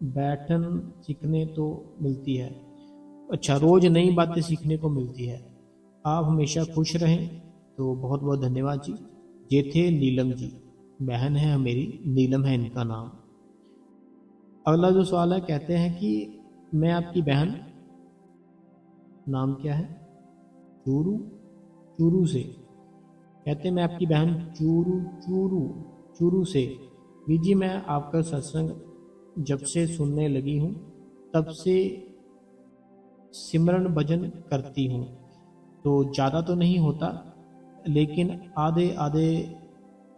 बैठन सीखने तो मिलती है। अच्छा, रोज नई बातें सीखने को मिलती है। आप हमेशा खुश रहें। तो बहुत बहुत धन्यवाद जी। ये थे नीलम जी, बहन है मेरी, नीलम है इनका नाम। अगला जो सवाल है, कहते हैं कि मैं आपकी बहन, नाम क्या है, चूरू, चूरू से। कहते हैं मैं आपकी बहन चूरू चूरू चूरू से। बीजी मैं आपका सत्संग जब से सुनने लगी हूँ तब से सिमरन भजन करती हूँ। तो ज़्यादा तो नहीं होता, लेकिन आधे आधे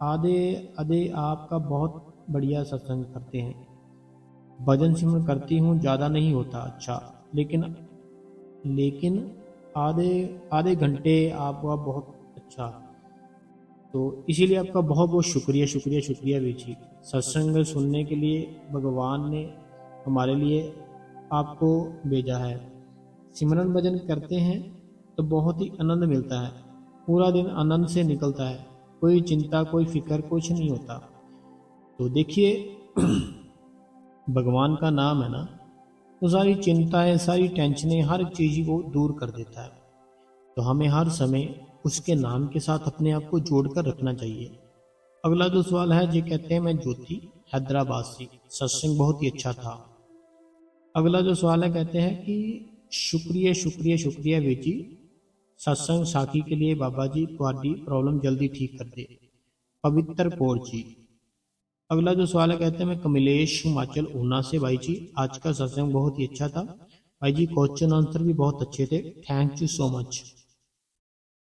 आधे आधे आपका बहुत बढ़िया सत्संग करते हैं। भजन सिमरन करती हूँ, ज़्यादा नहीं होता, अच्छा, लेकिन लेकिन आधे आधे घंटे आपका बहुत अच्छा। तो इसीलिए आपका बहुत बहुत शुक्रिया शुक्रिया शुक्रिया बीजी। सत्संग सुनने के लिए भगवान ने हमारे लिए आपको भेजा है। सिमरन भजन करते हैं तो बहुत ही आनंद मिलता है, पूरा दिन आनंद से निकलता है, कोई चिंता कोई फिक्र कुछ नहीं होता। तो देखिए भगवान का नाम है ना, तो सारी चिंताएं सारी टेंशनें हर चीज़ को दूर कर देता है। तो हमें हर समय उसके नाम के साथ अपने आप को जोड़कर रखना चाहिए। अगला जो सवाल है, ये कहते हैं मैं ज्योति, हैदराबाद से, सत्संग बहुत ही अच्छा था। अगला जो सवाल है, कहते हैं कि शुक्रिया शुक्रिया शुक्रिया बेटी, सत्संग साखी के लिए बाबा जी तुम्हारी प्रॉब्लम जल्दी ठीक कर दे, पवित्र कौर जी। अगला जो सवाल है, कहते हैं मैं कमलेश हिमाचल ऊना से। भाई जी आज का सत्संग बहुत ही अच्छा था, भाई जी क्वेश्चन आंसर भी बहुत अच्छे थे, थैंक यू सो मच।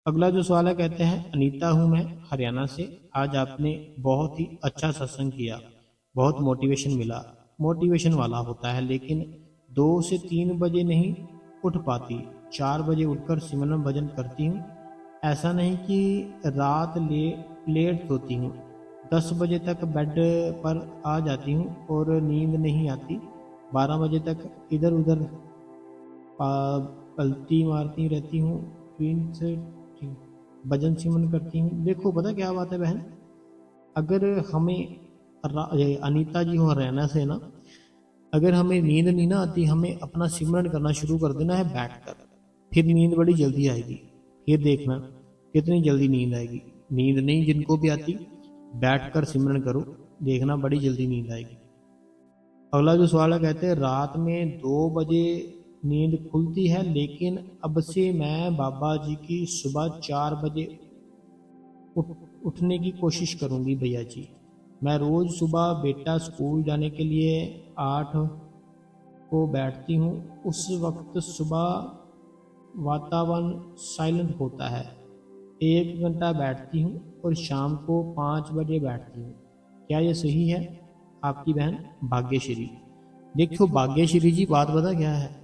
अगला जो सवाल है, कहते हैं अनीता हूँ मैं हरियाणा से, आज आपने बहुत ही अच्छा सत्संग किया, बहुत मोटिवेशन मिला। मोटिवेशन वाला होता है, लेकिन 2 से 3 बजे नहीं उठ पाती, 4 बजे उठकर सिमरन भजन करती हूँ। ऐसा नहीं कि रात लेट सोती हूँ, 10 बजे तक बेड पर आ जाती हूँ और नींद नहीं आती। 12 बजे तक इधर उधर पलटी मारती रहती हूँ, फिर से भजन सिमरन करती हूँ। देखो पता क्या बात है बहन, अगर हमें ये अनीता जी हो हरियाणा से ना, अगर हमें नींद नहीं ना आती, हमें अपना सिमरन करना शुरू कर देना है बैठकर, फिर नींद बड़ी जल्दी आएगी। फिर देखना कितनी जल्दी नींद आएगी। नींद नहीं जिनको भी आती, बैठकर सिमरन करो, देखना बड़ी जल्दी नींद आएगी। अगला जो सवाल है, कहते हैं रात में 2 बजे नींद खुलती है, लेकिन अब से मैं बाबा जी की सुबह 4 बजे उठने की कोशिश करूंगी भैया जी। मैं रोज सुबह बेटा स्कूल जाने के लिए 8 को बैठती हूँ, उस वक्त सुबह वातावरण साइलेंट होता है। 1 घंटा बैठती हूँ और शाम को 5 बजे बैठती हूँ। क्या ये सही है? आपकी बहन भाग्यश्री। देखो भाग्यश्री जी, बात पता क्या है,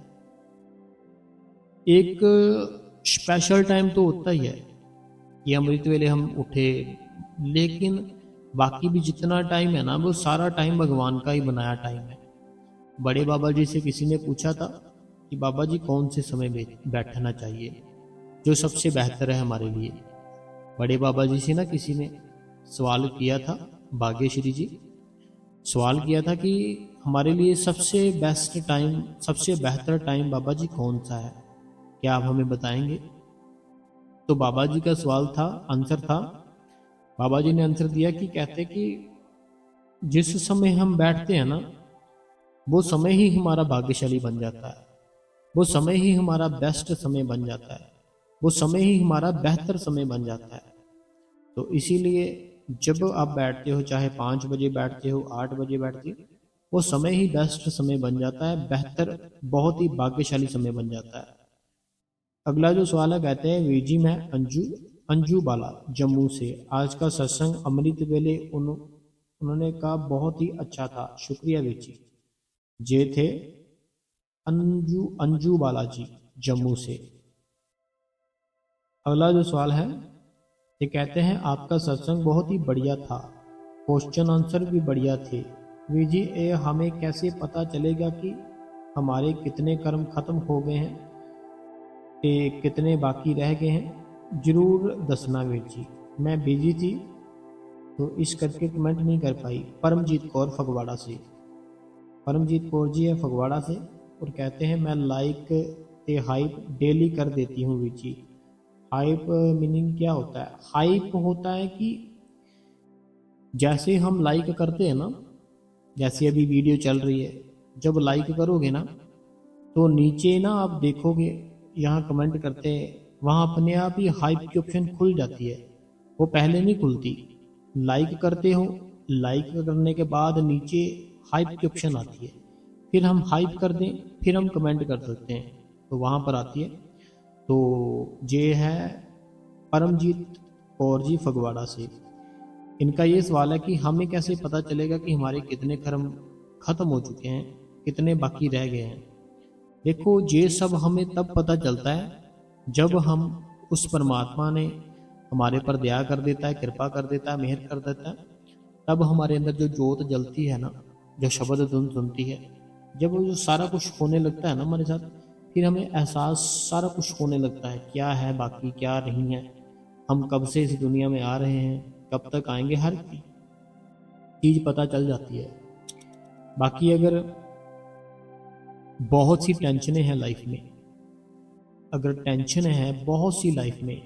एक स्पेशल टाइम तो होता ही है कि अमृत वेले हम उठे, लेकिन बाकी भी जितना टाइम है ना, वो सारा टाइम भगवान का ही बनाया टाइम है। बड़े बाबा जी से किसी ने पूछा था कि बाबा जी कौन से समय बैठना चाहिए जो सबसे बेहतर है हमारे लिए। बड़े बाबा जी से ना किसी ने सवाल किया था, भाग्यश्री जी सवाल किया था कि हमारे लिए सबसे बेस्ट टाइम, सबसे बेहतर टाइम बाबा जी कौन सा है, क्या आप हमें बताएंगे? तो बाबा जी का सवाल था, आंसर था, बाबा जी ने आंसर दिया कि कहते कि जिस समय हम बैठते हैं ना, वो समय ही हमारा भाग्यशाली बन जाता है, वो समय ही हमारा बेस्ट समय बन जाता है, वो समय ही हमारा बेहतर समय बन जाता है। तो इसीलिए जब आप बैठते हो, चाहे 5 बजे बैठते हो, 8 बजे बैठते हो, वो समय ही बेस्ट समय बन जाता है, बेहतर बहुत ही भाग्यशाली समय बन जाता है। अगला जो सवाल है, कहते हैं वीर जी मैं अंजू बाला जम्मू से, आज का सत्संग अमृत वेले उन्होंने कहा बहुत ही अच्छा था, शुक्रिया वीर जी। जे थे अंजू बाला जी जम्मू से। अगला जो सवाल है, ये कहते हैं आपका सत्संग बहुत ही बढ़िया था, क्वेश्चन आंसर भी बढ़िया थे। वीर जी ये हमें कैसे पता चलेगा कि हमारे कितने कर्म खत्म हो गए हैं, कि कितने बाकी रह गए हैं? जरूर दसना वीर जी, मैं बिजी थी तो इस करके कमेंट नहीं कर पाई। परमजीत कौर फगवाड़ा से, परमजीत कौर जी है फगवाड़ा से, और कहते हैं मैं लाइक ते हाइप डेली कर देती हूँ वीर जी। हाइप मीनिंग क्या होता है? हाइप होता है कि जैसे हम लाइक करते हैं ना, जैसे अभी वीडियो चल रही है, जब लाइक करोगे ना तो नीचे ना आप देखोगे, यहाँ कमेंट करते हैं, वहाँ अपने आप ही हाइप की ऑप्शन खुल जाती है, वो पहले नहीं खुलती। लाइक करते हो, लाइक करने के बाद नीचे हाइप की ऑप्शन आती है, फिर हम हाइप कर दें, फिर हम कमेंट कर सकते हैं, तो वहाँ पर आती है। तो ये है परमजीत कौर जी फगवाड़ा से। इनका ये सवाल है कि हमें कैसे पता चलेगा कि हमारे कितने कर्म खत्म हो चुके हैं, कितने बाकी रह गए हैं। देखो, ये सब हमें तब पता चलता है जब हम उस परमात्मा ने हमारे पर दया कर देता है, कृपा कर देता है, मेहर कर देता है, तब हमारे अंदर जो जोत जलती है ना, जो शब्द धुन सुनती है, जब वो जो सारा कुछ होने लगता है ना हमारे साथ, फिर हमें एहसास सारा कुछ होने लगता है, क्या है बाकी, क्या नहीं है, हम कब से इस दुनिया में आ रहे हैं, कब तक आएंगे, हर चीज़ पता चल जाती है। बाकी अगर बहुत सी टेंशनें हैं लाइफ में, अगर टेंशन है बहुत सी लाइफ में,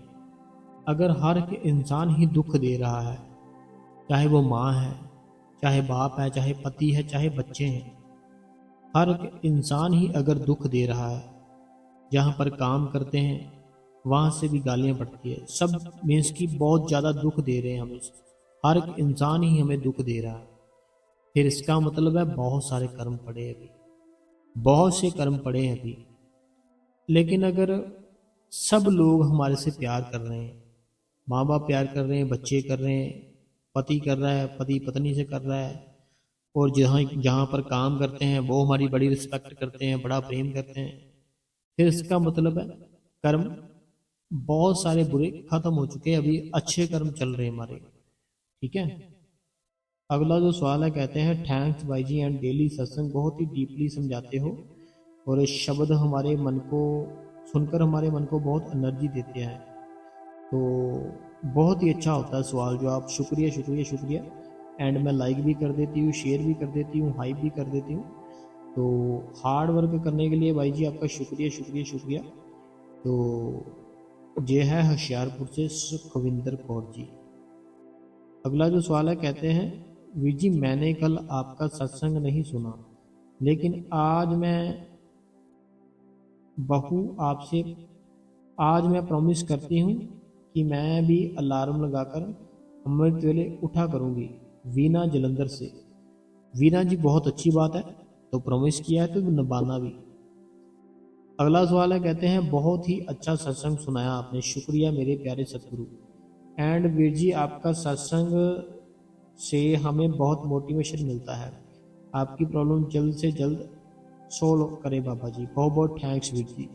अगर हर एक इंसान ही दुख दे रहा है, चाहे वो माँ है, चाहे बाप है, चाहे पति है, चाहे बच्चे हैं, हर एक इंसान ही अगर दुख दे रहा है, जहाँ पर काम करते हैं वहाँ से भी गालियाँ पड़ती है, सब मीन्स की बहुत ज़्यादा दुख दे रहे हैं हमें, हर एक इंसान ही हमें दुख दे रहा है, फिर इसका मतलब है बहुत सारे कर्म पड़े हैं अभी, बहुत से कर्म पड़े हैं अभी। लेकिन अगर सब लोग हमारे से प्यार कर रहे हैं, माँ बाप प्यार कर रहे हैं, बच्चे कर रहे हैं, पति कर रहा है, पति पत्नी से कर रहा है, और जहाँ जहाँ पर काम करते हैं वो हमारी बड़ी रिस्पेक्ट करते हैं, बड़ा प्रेम करते हैं, फिर इसका मतलब है कर्म बहुत सारे बुरे खत्म हो चुके हैं, अभी अच्छे कर्म चल रहे हैं हमारे। ठीक है। अगला जो सवाल है, कहते हैं थैंक्स भाई जी एंड डेली सत्संग बहुत ही डीपली समझाते हो, और ये शब्द हमारे मन को सुनकर हमारे मन को बहुत एनर्जी देते हैं। तो बहुत ही अच्छा होता है सवाल जो आप, शुक्रिया शुक्रिया शुक्रिया। एंड मैं लाइक भी कर देती हूँ, शेयर भी कर देती हूँ, हाइप भी कर देती हूँ। तो हार्ड वर्क करने के लिए भाई जी आपका शुक्रिया शुक्रिया शुक्रिया। तो ये है होशियारपुर से सुखविंदर कौर जी। अगला जो सवाल है, कहते हैं वीर जी मैंने कल आपका सत्संग नहीं सुना, लेकिन आज मैं प्रॉमिस करती हूँ कि मैं भी अलार्म लगाकर अमृत वेले उठा करूँगी। वीना जलंधर से। वीना जी बहुत अच्छी बात है, तो प्रॉमिस किया है तो निभाना भी। अगला सवाल है, कहते हैं बहुत ही अच्छा सत्संग सुनाया आपने, शुक्रिया मेरे प्यारे सतगुरु। एंड वीर जी आपका सत्संग से हमें बहुत मोटिवेशन मिलता है, आपकी प्रॉब्लम जल्द से जल्द सोल्व करे बाबा जी, बहुत बहुत थैंक्स वीर जी।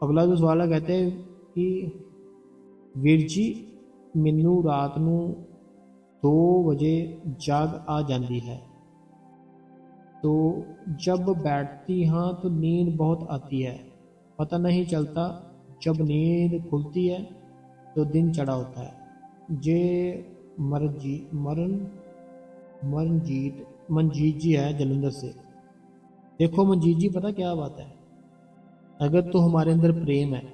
अगला जो सवाल है, कहते हैं कि ਵੀਰ ਜੀ ਮੈਨੂੰ ਰਾਤ ਨੂੰ 2 बजे जाग आ जाती है, तो जब बैठती हाँ तो नींद बहुत आती है, पता नहीं चलता, जब नींद खुलती है तो दिन चढ़ा होता है। जे मनजीत जी है जलंधर से। देखो मनजीत जी, पता क्या बात है, अगर तो हमारे अंदर प्रेम है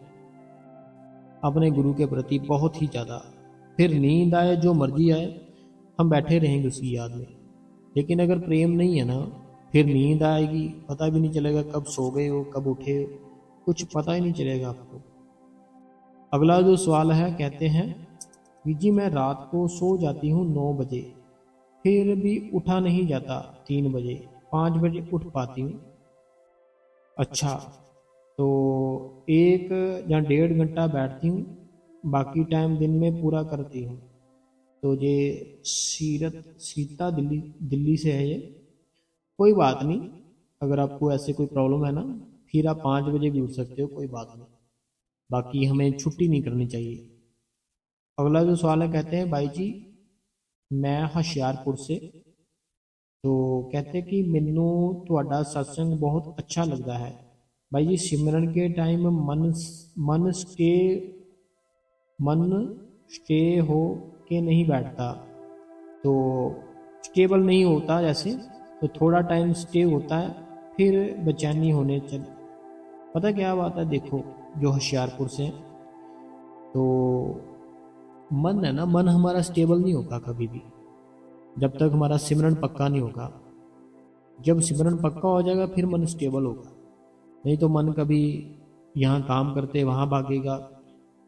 अपने गुरु के प्रति बहुत ही ज़्यादा, फिर नींद आए जो मर्जी आए हम बैठे रहेंगे उसकी याद में। लेकिन अगर प्रेम नहीं है ना, फिर नींद आएगी, पता भी नहीं चलेगा कब सो गए हो कब उठे हो, कुछ पता ही नहीं चलेगा आपको। अगला जो सवाल है, कहते हैं कि जी मैं रात को सो जाती हूँ 9 बजे, फिर भी उठा नहीं जाता 3 बजे, 5 बजे उठ पाती हूँ। अच्छा, तो 1 या 1.5 घंटा बैठती हूँ, बाकी टाइम दिन में पूरा करती हूँ। तो ये सीता दिल्ली से है ये। कोई बात नहीं, अगर आपको ऐसे कोई प्रॉब्लम है ना, फिर आप 5 बजे भी उठ सकते हो, कोई बात नहीं, बाकी हमें छुट्टी नहीं करनी चाहिए। अगला जो सवाल है, कहते हैं भाई जी मैं होशियारपुर से, तो कहते कि मैनू ਤੁਹਾਡਾ सत्संग बहुत अच्छा लगता है भाई जी, सिमरन के टाइम मन स्टे हो के नहीं बैठता, तो स्टेबल नहीं होता जैसे, तो थोड़ा टाइम स्टे होता है, फिर बेचैनी होने चल। पता क्या बात है, देखो जो होशियारपुर से, तो मन है ना, मन हमारा स्टेबल नहीं होगा कभी भी, जब तक हमारा सिमरन पक्का नहीं होगा। जब सिमरन पक्का हो जाएगा फिर मन स्टेबल होगा। नहीं तो मन कभी यहाँ काम करते वहाँ भागेगा,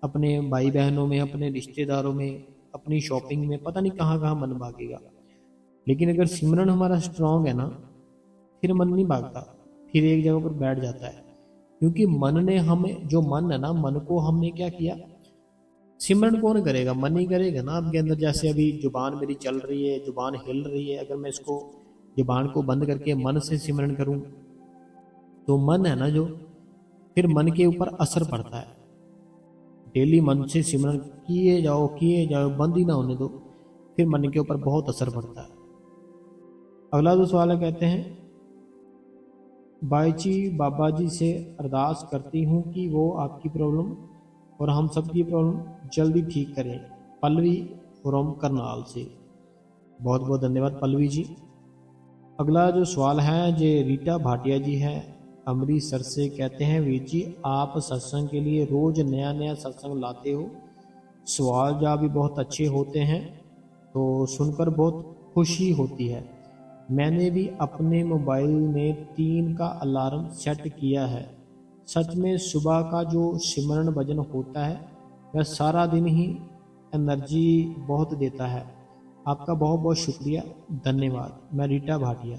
अपने भाई बहनों में, अपने रिश्तेदारों में, अपनी शॉपिंग में, पता नहीं कहाँ कहाँ मन भागेगा। लेकिन अगर सिमरन हमारा स्ट्रांग है ना, फिर मन नहीं भागता, फिर एक जगह पर बैठ जाता है। क्योंकि मन ने हमें, जो मन है ना, मन को हमने क्या किया, सिमरन कौन करेगा, मन ही करेगा ना आपके अंदर। जैसे अभी जुबान मेरी चल रही है, जुबान हिल रही है, अगर मैं इसको जुबान को बंद करके मन से सिमरन करूं तो मन है ना जो, फिर मन के ऊपर असर पड़ता है। डेली मन से सिमरन किए जाओ, बंद ही ना होने दो, फिर मन के ऊपर बहुत असर पड़ता है। अगला जो सवाल है, कहते हैं बाई जी बाबा जी से अरदास करती हूँ कि वो आपकी प्रॉब्लम और हम सब की प्रॉब्लम जल्दी ठीक करें। पल्लवी फ्रॉम करनाल से। बहुत बहुत धन्यवाद पल्लवी जी। अगला जो सवाल है जो रीटा भाटिया जी है अमृतसर से, कहते हैं वीर जी आप सत्संग के लिए रोज नया नया सत्संग लाते हो, सवाल जवाब भी बहुत अच्छे होते हैं, तो सुनकर बहुत खुशी होती है। मैंने भी अपने मोबाइल में 3 का अलार्म सेट किया है। सच में सुबह का जो सिमरन भजन होता है वह सारा दिन ही एनर्जी बहुत देता है। आपका बहुत बहुत शुक्रिया, धन्यवाद। मैं रीटा भाटिया।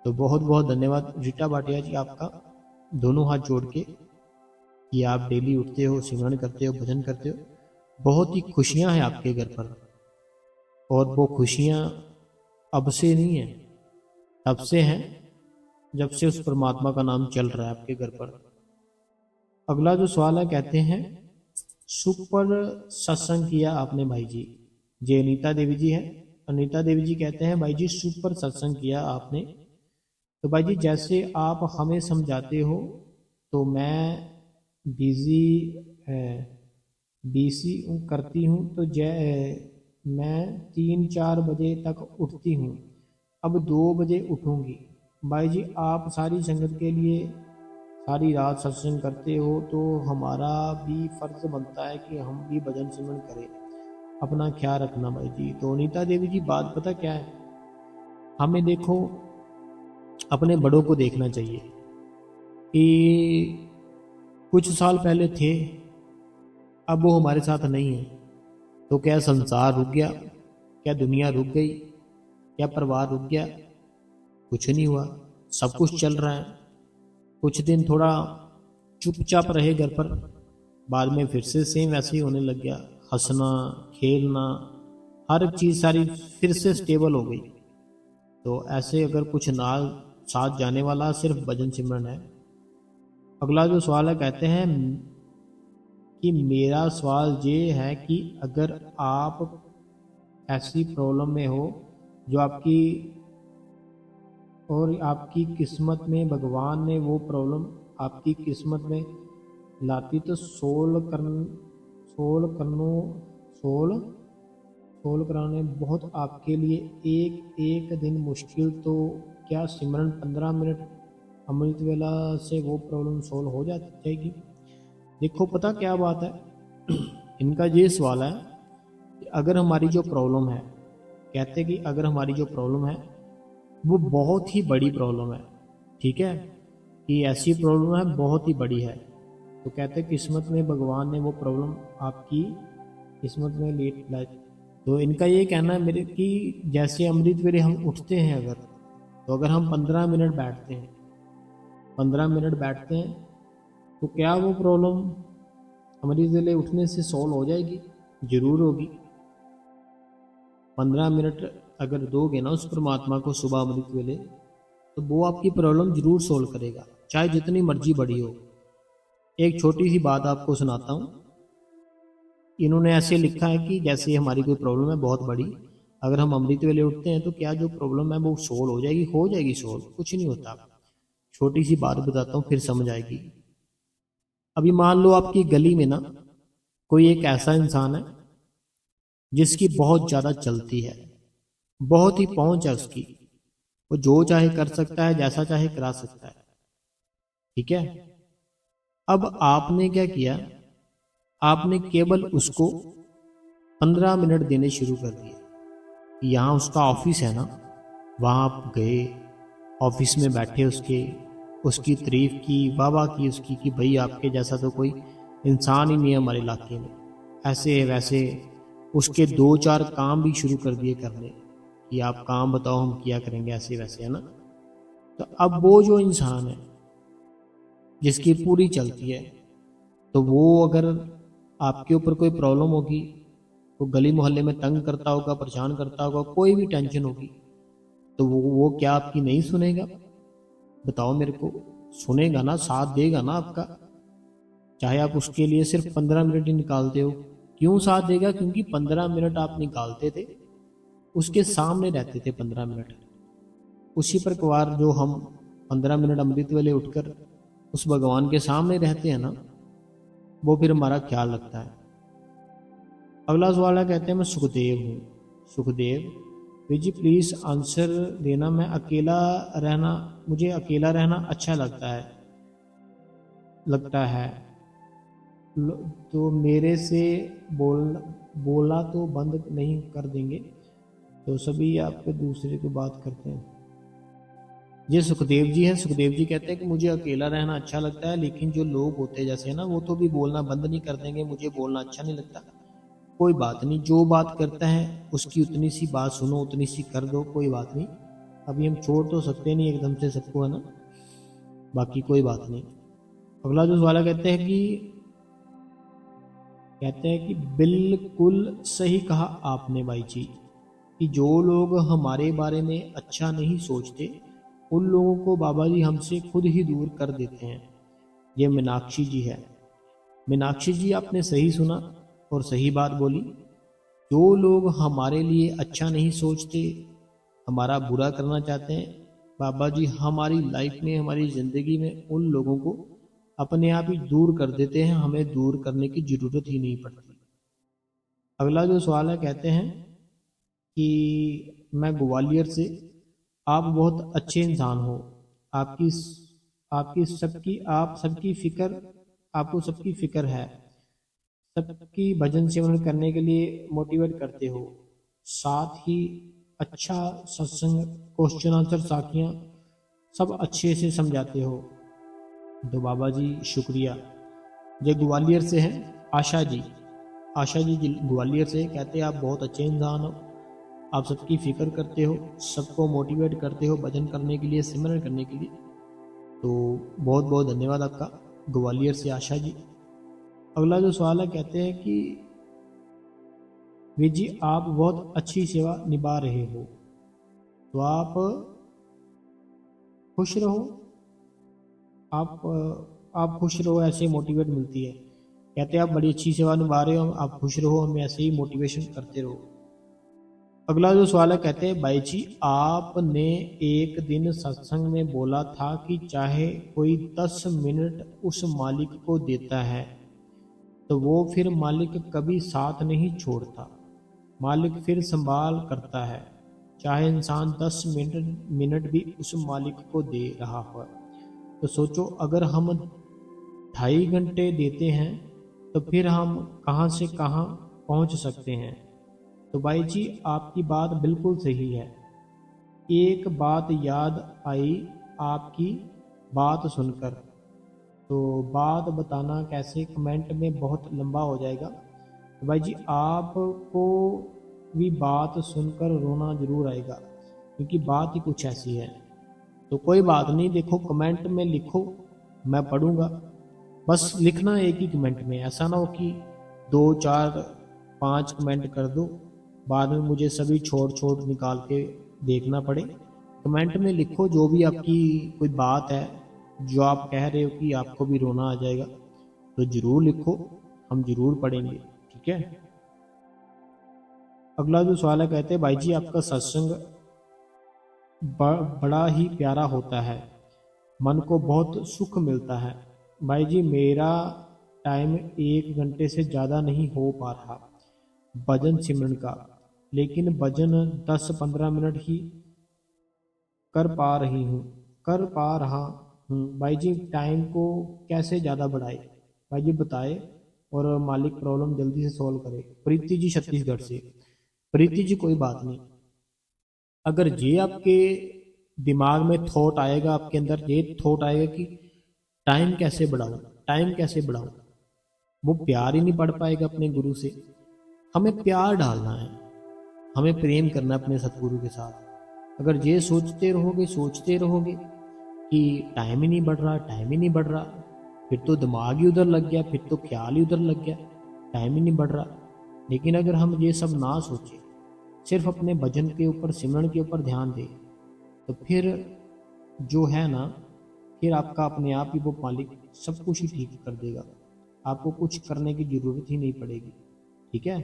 तो बहुत बहुत धन्यवाद रीटा भाटिया जी आपका, दोनों हाथ जोड़ के, कि आप डेली उठते हो, सिमरन करते हो, भजन करते हो। बहुत ही खुशियां हैं आपके घर पर, और वो खुशियां अब से नहीं है, तब से हैं जब से उस परमात्मा का नाम चल रहा है आपके घर पर। अगला जो सवाल है, कहते हैं सुपर सत्संग किया आपने भाई जी। जे अनीता देवी जी है, अनीता देवी जी कहते हैं भाई जी सुपर सत्संग किया आपने। तो भाई जी जैसे आप हमें समझाते हो तो मैं बिजी बीसी करती हूँ, तो मैं 3-4 बजे तक उठती हूँ, अब 2 बजे उठूँगी। भाई जी आप सारी संगत के लिए सारी रात सत्संग करते हो, तो हमारा भी फर्ज बनता है कि हम भी भजन सिमरन करें। अपना ख्याल रखना भाई जी। तो अनीता देवी जी बात पता क्या है, हमें देखो अपने बड़ों को देखना चाहिए कि कुछ साल पहले थे, अब वो हमारे साथ नहीं है। तो क्या संसार रुक गया, क्या दुनिया रुक गई, क्या परिवार रुक गया? कुछ नहीं हुआ, सब कुछ चल रहा है। कुछ दिन थोड़ा चुपचाप रहे घर पर, बाद में फिर से सेम वैसे ही होने लग गया। हंसना, खेलना, हर चीज़ सारी फिर से स्टेबल हो गई। तो ऐसे अगर कुछ ना साथ जाने वाला सिर्फ भजन सिमरन है। अगला जो सवाल है, कहते हैं कि मेरा सवाल ये है कि अगर आप ऐसी प्रॉब्लम में हो जो आपकी और आपकी किस्मत में भगवान ने वो प्रॉब्लम आपकी किस्मत में लाती, तो सोल्व कराने बहुत आपके लिए एक एक दिन मुश्किल, तो क्या सिमरन 15 मिनट अमृत वेला से वो प्रॉब्लम सोल्व हो जाएगी? देखो पता क्या बात है, इनका ये सवाल है कि अगर हमारी जो प्रॉब्लम है, कहते कि अगर हमारी जो प्रॉब्लम है वो बहुत ही बड़ी प्रॉब्लम है, ठीक है, कि ऐसी प्रॉब्लम है बहुत ही बड़ी है, तो कहते किस्मत में भगवान ने वो प्रॉब्लम आपकी किस्मत में लेट लाई। तो इनका ये कहना है मेरे कि जैसे अमृत वेले हम उठते हैं अगर, तो अगर हम 15 मिनट बैठते हैं, 15 मिनट बैठते हैं, तो क्या वो प्रॉब्लम अमृत वेले उठने से सॉल्व हो जाएगी? जरूर होगी। 15 मिनट अगर दोगे ना उस परमात्मा को सुबह अमृत वेले, तो वो आपकी प्रॉब्लम जरूर सोल्व करेगा, चाहे जितनी मर्जी बड़ी हो। एक छोटी सी बात आपको सुनाता हूँ। इन्होंने ऐसे लिखा है कि जैसे हमारी कोई प्रॉब्लम है बहुत बड़ी, अगर हम अमृत वेले उठते हैं तो क्या जो प्रॉब्लम है वो सोल्व हो जाएगी? हो जाएगी सोल्व, कुछ नहीं होता। छोटी सी बात बताता हूँ, फिर समझ आएगी। अभी मान लो आपकी गली में ना कोई एक ऐसा इंसान है जिसकी बहुत ज्यादा चलती है, बहुत ही पहुंच है उसकी, वो जो चाहे कर सकता है, जैसा चाहे करा सकता है, ठीक है। अब आपने क्या किया, आपने केवल उसको 15 मिनट देने शुरू कर दिए। यहाँ उसका ऑफिस है ना, वहां आप गए, ऑफिस में बैठे उसकी तारीफ की, वाह वाह की उसकी कि भाई आपके जैसा तो कोई इंसान ही नहीं है हमारे इलाके में। ऐसे वैसे उसके 2-4 काम भी शुरू कर दिए करने कि आप काम बताओ हम किया करेंगे, ऐसे वैसे, है ना। तो अब वो जो इंसान है जिसकी पूरी चलती है, तो वो अगर आपके ऊपर कोई प्रॉब्लम होगी, वो गली मोहल्ले में तंग करता होगा, परेशान करता होगा, कोई भी टेंशन होगी, तो वो क्या आपकी नहीं सुनेगा? बताओ मेरे को, सुनेगा ना, साथ देगा ना आपका। चाहे आप उसके लिए सिर्फ 15 मिनट ही निकालते हो, क्यों साथ देगा? क्योंकि 15 मिनट आप निकालते थे, उसके सामने रहते थे 15 मिनट। उसी प्रकार जो हम 15 मिनट अमृत वेले उठकर उस भगवान के सामने रहते हैं ना, वो फिर हमारा ख्याल रखता है। अगला सवाल है, कहते हैं मैं सुखदेव हूँ। सुखदेव, विजी प्लीज आंसर देना। मुझे अकेला रहना अच्छा लगता है। तो मेरे से बोलना तो बंद नहीं कर देंगे? तो सभी आपके दूसरे को बात करते हैं। ये सुखदेव जी हैं। सुखदेव जी कहते हैं कि मुझे अकेला रहना अच्छा लगता है, लेकिन जो लोग होते जैसे है ना, वो तो भी बोलना बंद नहीं कर देंगे। मुझे बोलना अच्छा नहीं लगता। कोई बात नहीं, जो बात करता है उसकी उतनी सी बात सुनो, उतनी सी कर दो, कोई बात नहीं। अभी हम छोड़ तो सकते नहीं एकदम से सबको, है ना, बाकी कोई बात नहीं। अगला जो सवाल कहते हैं कि बिल्कुल सही कहा आपने भाई जी, कि जो लोग हमारे बारे में अच्छा नहीं सोचते, उन लोगों को बाबा जी हमसे खुद ही दूर कर देते हैं। ये मीनाक्षी जी है। मीनाक्षी जी, आपने सही सुना और सही बात बोली। जो लोग हमारे लिए अच्छा नहीं सोचते, हमारा बुरा करना चाहते हैं, बाबा जी हमारी लाइफ में, हमारी ज़िंदगी में उन लोगों को अपने आप ही दूर कर देते हैं। हमें दूर करने की ज़रूरत ही नहीं पड़ती। अगला जो सवाल है, कहते हैं कि मैं ग्वालियर से, आप बहुत अच्छे इंसान हो। आपकी आपकी सबकी आप सबकी फिक्र आपको सबकी फिक्र है। सबकी भजन सेवन करने के लिए मोटिवेट करते हो। साथ ही अच्छा सत्संग, क्वेश्चन आंसर, साखियाँ सब अच्छे से समझाते हो। तो बाबा जी शुक्रिया। ये ग्वालियर से हैं आशा जी। आशा जी ग्वालियर से कहते हैं आप बहुत अच्छे इंसान हो, आप सबकी फिक्र करते हो, सबको मोटिवेट करते हो भजन करने के लिए, सिमरन करने के लिए। तो बहुत बहुत धन्यवाद आपका, ग्वालियर से आशा जी। अगला जो सवाल है, कहते हैं कि वीर जी आप बहुत अच्छी सेवा निभा रहे हो, तो आप खुश रहो। आप खुश रहो, ऐसे मोटिवेट मिलती है। कहते हैं आप बड़ी अच्छी सेवा निभा रहे हो, आप खुश रहो, हमें ऐसे ही मोटिवेशन करते रहो। अगला जो सवाल है, कहते हैं भाई जी आपने एक दिन सत्संग में बोला था कि चाहे कोई 10 मिनट उस मालिक को देता है तो वो फिर मालिक कभी साथ नहीं छोड़ता, मालिक फिर संभाल करता है। चाहे इंसान 10 मिनट भी उस मालिक को दे रहा हो, तो सोचो अगर हम 2.5 घंटे देते हैं तो फिर हम कहाँ से कहाँ पहुँच सकते हैं। तो भाई जी आपकी बात बिल्कुल सही है। एक बात याद आई आपकी बात सुनकर, तो बात बताना कैसे, कमेंट में बहुत लंबा हो जाएगा। तो भाई जी आपको भी बात सुनकर रोना जरूर आएगा, क्योंकि बात ही कुछ ऐसी है। तो कोई बात नहीं, देखो कमेंट में लिखो, मैं पढ़ूंगा। बस लिखना एक ही कमेंट में, ऐसा ना हो कि 2 4 5 कमेंट कर दो, बाद में मुझे सभी छोड़ छोड़ निकाल के देखना पड़े। कमेंट में लिखो जो भी आपकी कोई बात है, जो आप कह रहे हो कि आपको भी रोना आ जाएगा, तो ज़रूर लिखो, हम ज़रूर पढ़ेंगे, ठीक है। अगला जो सवाल है, कहते हैं भाई जी आपका सत्संग बड़ा ही प्यारा होता है, मन को बहुत सुख मिलता है। भाई जी मेरा टाइम 1 घंटे से ज़्यादा नहीं हो पा रहा भजन सिमरन का, लेकिन भजन 10-15 मिनट ही कर पा रहा हूँ। भाई जी टाइम को कैसे ज़्यादा बढ़ाए, भाई जी बताए, और मालिक प्रॉब्लम जल्दी से सॉल्व करे। प्रीति जी छत्तीसगढ़ से। प्रीति जी कोई बात नहीं, अगर ये आपके दिमाग में थॉट आएगा, आपके अंदर ये थॉट आएगा कि टाइम कैसे बढ़ाऊं, टाइम कैसे बढ़ाऊं, वो प्यार ही नहीं बढ़ पाएगा अपने गुरु से। हमें प्यार डालना है, हमें प्रेम करना है अपने सतगुरु के साथ। अगर ये सोचते रहोगे कि टाइम ही नहीं बढ़ रहा, टाइम ही नहीं बढ़ रहा, फिर तो दिमाग ही उधर लग गया, फिर तो ख्याल ही उधर लग गया, टाइम ही नहीं बढ़ रहा। लेकिन अगर हम ये सब ना सोचें, सिर्फ अपने भजन के ऊपर, सिमरन के ऊपर ध्यान दें, तो फिर जो है ना, फिर आपका अपने आप ही वो मालिक सब कुछ ही ठीक कर देगा। आपको कुछ करने की ज़रूरत ही नहीं पड़ेगी। ठीक है,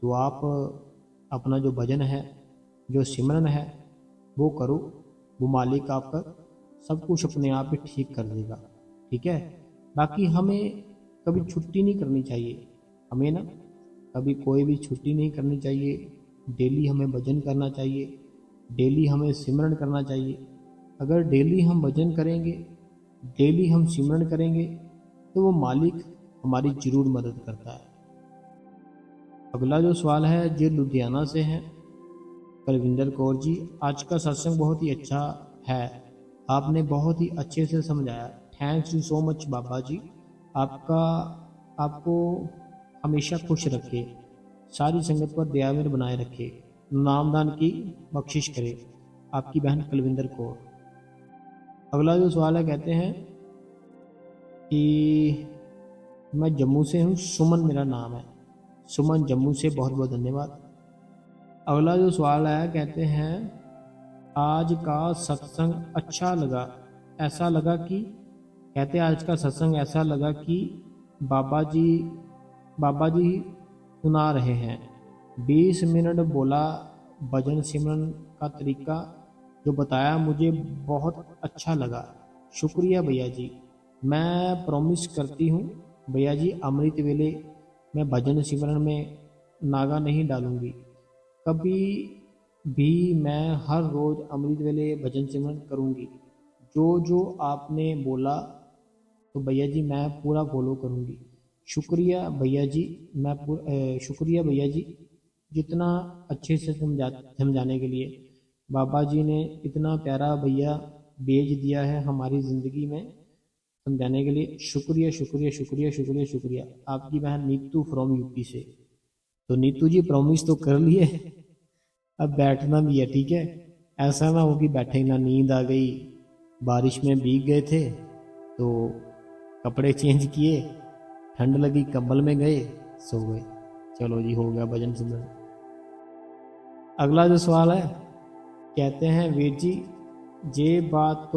तो आप अपना जो भजन है, जो सिमरन है, वो करो, वो मालिक आपका सब कुछ अपने आप ही ठीक कर देगा। ठीक है, बाकी हमें कभी छुट्टी नहीं करनी चाहिए, हमें ना कभी कोई भी छुट्टी नहीं करनी चाहिए। डेली हमें भजन करना चाहिए, डेली हमें सिमरन करना चाहिए। अगर डेली हम भजन करेंगे, डेली हम सिमरन करेंगे, तो वो मालिक हमारी जरूर मदद करता है। अगला जो सवाल है जो लुधियाना से है, कुलविंदर कौर जी। आज का सत्संग बहुत ही अच्छा है, आपने बहुत ही अच्छे से समझाया। थैंक्स यू सो मच बाबा जी। आपको हमेशा खुश रखे, सारी संगत पर दयावीर बनाए रखे, नामदान की बख्शिश करे। आपकी बहन कुलविंदर कौर। अगला जो सवाल है, कहते हैं कि मैं जम्मू से हूँ, सुमन मेरा नाम है। सुमन जम्मू से, बहुत बहुत धन्यवाद। अगला जो सवाल है, कहते हैं आज का सत्संग अच्छा लगा, ऐसा लगा कि, कहते हैं आज का सत्संग ऐसा लगा कि बाबा जी सुना रहे हैं। 20 मिनट बोला, भजन सिमरन का तरीका जो बताया मुझे बहुत अच्छा लगा, शुक्रिया भैया जी। मैं प्रॉमिस करती हूँ भैया जी, अमृत वेले मैं भजन सिमरन में नागा नहीं डालूंगी कभी भी। मैं हर रोज़ अमृत वेले भजन सिमरन करूँगी। जो जो आपने बोला तो भैया जी मैं पूरा फॉलो करूँगी। शुक्रिया भैया जी, शुक्रिया भैया जी, जितना अच्छे से समझाने के लिए। बाबा जी ने इतना प्यारा भैया भेज दिया है हमारी ज़िंदगी में समझाने के लिए। शुक्रिया शुक्रिया शुक्रिया शुक्रिया शुक्रिया। आपकी बहन नीतू फ्रॉम यूपी से। तो नीतू जी प्रॉमिस तो कर लिए, अब बैठना भी है। ठीक है, ऐसा ना हो कि बैठे ना, नींद आ गई, बारिश में भीग गए थे तो कपड़े चेंज किए, ठंड लगी कंबल में गए, सो गए। चलो जी, हो गया भजन सिमरन। अगला जो सवाल है, कहते हैं वीर जी ये बात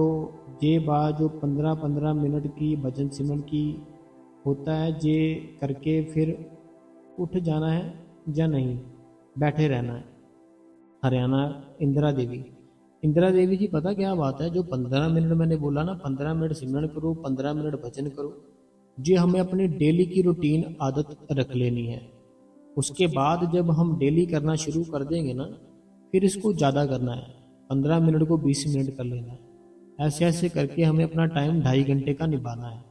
जो 15-15 मिनट की भजन सिमरन की होता है, ये करके फिर उठ जाना है या नहीं, बैठे रहना है। हरियाणा इंदिरा देवी जी, पता क्या बात है, जो 15 मिनट मैंने बोला ना, 15 मिनट सिमरन करो, 15 मिनट भजन करो, ये हमें अपनी डेली की रूटीन आदत रख लेनी है। उसके बाद जब हम डेली करना शुरू कर देंगे ना, फिर इसको ज़्यादा करना है, 15 मिनट को 20 मिनट कर लेना है। ऐसे ऐसे करके हमें अपना टाइम 2.5 घंटे का निभाना है।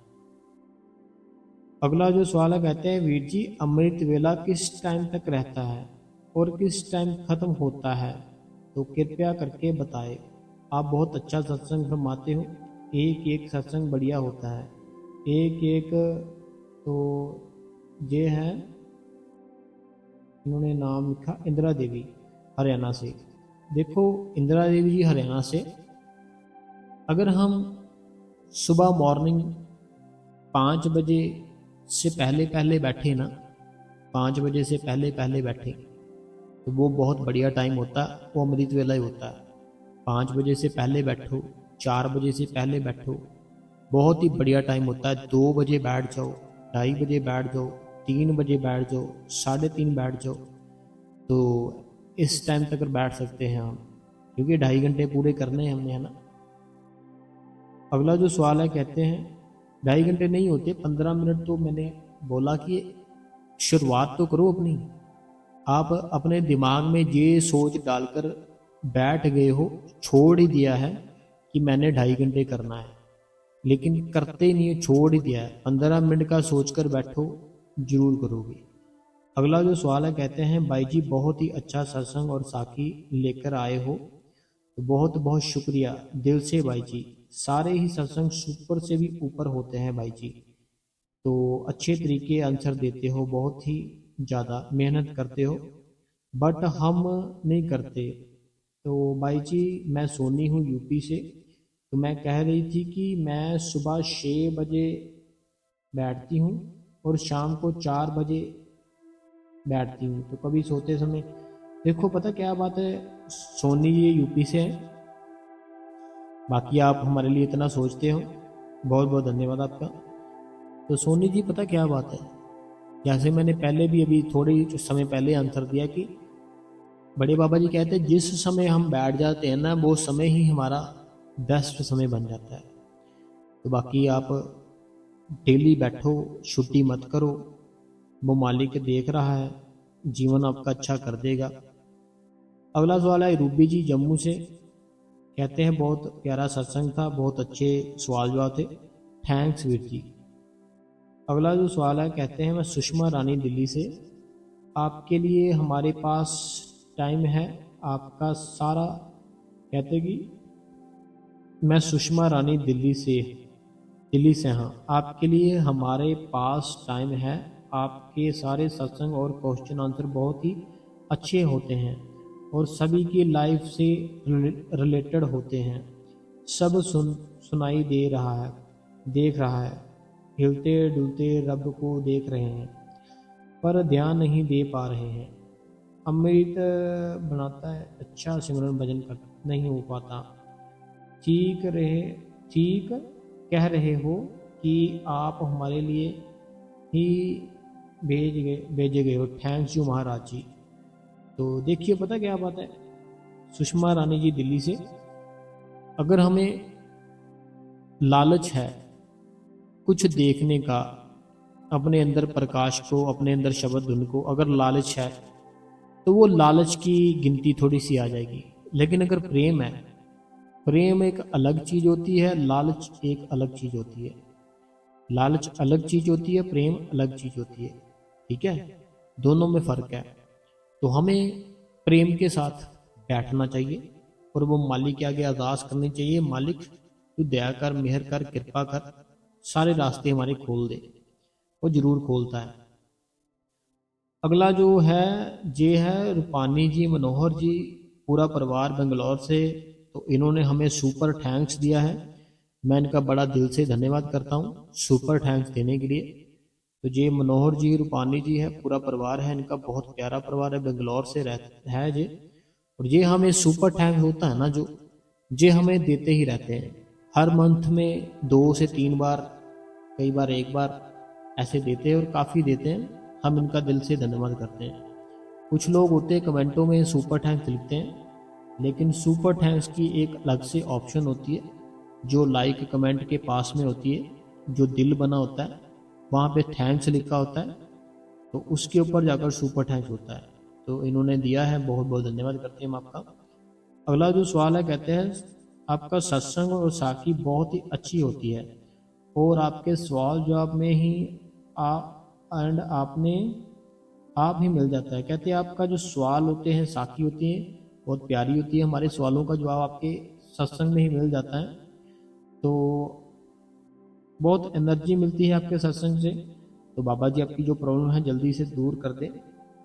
अगला जो सवाल है, कहते हैं वीर जी अमृत वेला किस टाइम तक रहता है और किस टाइम खत्म होता है, तो कृपया करके बताएं। आप बहुत अच्छा सत्संग फरमाते हो, एक एक सत्संग बढ़िया होता है, एक एक। तो ये है, इन्होंने नाम लिखा इंदिरा देवी हरियाणा से। देखो इंदिरा देवी जी हरियाणा से, अगर हम सुबह मॉर्निंग 5 बजे से पहले पहले बैठे ना, 5 बजे से पहले पहले बैठे, तो वो बहुत बढ़िया टाइम होता है, वो अमृत वेला ही होता है। 5 बजे से पहले बैठो, 4 बजे से पहले बैठो, बहुत ही बढ़िया टाइम होता है। 2 बजे बैठ जाओ, 2:30 बजे बैठ जाओ, 3 बजे बैठ जाओ, 3:30 बैठ जाओ, तो इस टाइम तक बैठ सकते हैं हम, क्योंकि 2.5 घंटे पूरे करने हैं हमने, है ना। अगला जो सवाल है, कहते हैं 2.5 घंटे नहीं होते, 15 मिनट तो मैंने बोला कि शुरुआत तो करो अपनी। आप अपने दिमाग में ये सोच डालकर बैठ गए हो, छोड़ ही दिया है कि मैंने 2.5 घंटे करना है, लेकिन करते ही नहीं है, छोड़ ही दिया है। 15 मिनट का सोचकर बैठो, जरूर करोगे। अगला जो सवाल है, कहते हैं भाई जी बहुत ही अच्छा सत्संग और साखी लेकर आए हो, तो बहुत बहुत शुक्रिया दिल से भाई जी। सारे ही सत्संग सुपर से भी ऊपर होते हैं भाई जी। तो अच्छे तरीके आंसर देते हो, बहुत ही ज़्यादा मेहनत करते हो, बट हम नहीं करते। तो भाई जी मैं सोनी हूँ यूपी से। तो मैं कह रही थी कि मैं सुबह 6 बजे बैठती हूँ और शाम को 4 बजे बैठती हूँ। तो कभी सोते समय, देखो पता क्या बात है, सोनी ये यूपी से है, बाकी आप हमारे लिए इतना सोचते हो, बहुत बहुत धन्यवाद आपका। तो सोनी जी पता क्या बात है, जैसे मैंने पहले भी अभी थोड़ी समय पहले आंसर दिया कि बड़े बाबा जी कहते हैं जिस समय हम बैठ जाते हैं ना, वो समय ही हमारा बेस्ट समय बन जाता है। तो बाकी आप डेली बैठो, छुट्टी मत करो, वो मालिक देख रहा है, जीवन आपका अच्छा कर देगा। अगला सवाल है रूबी जी जम्मू से, कहते हैं बहुत प्यारा सत्संग था, बहुत अच्छे सवाल जवाब थे, थैंक्स वीर जी। अगला जो सवाल है, कहते हैं मैं सुषमा रानी दिल्ली से, आपके लिए हमारे पास टाइम है, आपका सारा, कहते कि मैं सुषमा रानी दिल्ली से हाँ, आपके लिए हमारे पास टाइम है, आपके सारे सत्संग और क्वेश्चन आंसर बहुत ही अच्छे होते हैं और सभी की लाइफ से रिलेटेड होते हैं। सब सुनाई दे रहा है, देख रहा है, हिलते डुलते रब को देख रहे हैं, पर ध्यान नहीं दे पा रहे हैं। अमृत बनाता है, अच्छा सिमरन भजन कर नहीं हो पाता। ठीक कह रहे हो कि आप हमारे लिए ही भेजे गए हो, थैंक्स यू महाराज जी। तो देखिए पता क्या बात है, सुषमा रानी जी दिल्ली से, अगर हमें लालच है कुछ देखने का, अपने अंदर प्रकाश को, अपने अंदर शब्द धुन को अगर लालच है, तो वो लालच की गिनती थोड़ी सी आ जाएगी। लेकिन अगर प्रेम है, प्रेम एक अलग चीज होती है, लालच एक अलग चीज होती है। लालच अलग चीज होती है, प्रेम अलग चीज होती है, ठीक है, दोनों में फर्क है। तो हमें प्रेम के साथ बैठना चाहिए और वो मालिक के आगे अरदास करनी चाहिए, मालिक तू दया कर, मेहर कर, कृपा कर, सारे रास्ते हमारे खोल दे। वो जरूर खोलता है। अगला जो है ये है रूपानी जी, मनोहर जी, पूरा परिवार बेंगलोर से। तो इन्होंने हमें सुपर थैंक्स दिया है, मैं इनका बड़ा दिल से धन्यवाद करता हूँ सुपर थैंक्स देने के लिए। तो ये मनोहर जी, रूपानी जी है, पूरा परिवार है इनका, बहुत प्यारा परिवार है, बेंगलोर से रहता है ये। और ये हमें सुपर थैंक्स होता है ना जो, ये हमें देते ही रहते हैं हर मंथ में 2 से 3 बार, कई बार एक बार ऐसे देते हैं और काफ़ी देते हैं। हम इनका दिल से धन्यवाद करते हैं। कुछ लोग होते हैं कमेंटों में सुपर थैंक्स लिखते हैं, लेकिन सुपर थैंक्स की एक अलग से ऑप्शन होती है जो लाइक कमेंट के पास में होती है, जो दिल बना होता है वहाँ पे थैंक्स लिखा होता है, तो उसके ऊपर जाकर सुपर थैंक्स होता है। तो इन्होंने दिया है, बहुत बहुत धन्यवाद करते हैं हम आपका। अगला जो सवाल है, कहते हैं आपका सत्संग और साखी बहुत ही अच्छी होती है और आपके सवाल जवाब में ही आप ही मिल जाता है। कहते हैं आपका जो सवाल होते हैं, साखी होती है, बहुत प्यारी होती है, हमारे सवालों का जवाब आपके सत्संग में ही मिल जाता है। तो बहुत एनर्जी मिलती है आपके सत्संग से। तो बाबा जी आपकी जो प्रॉब्लम है जल्दी से दूर कर दें।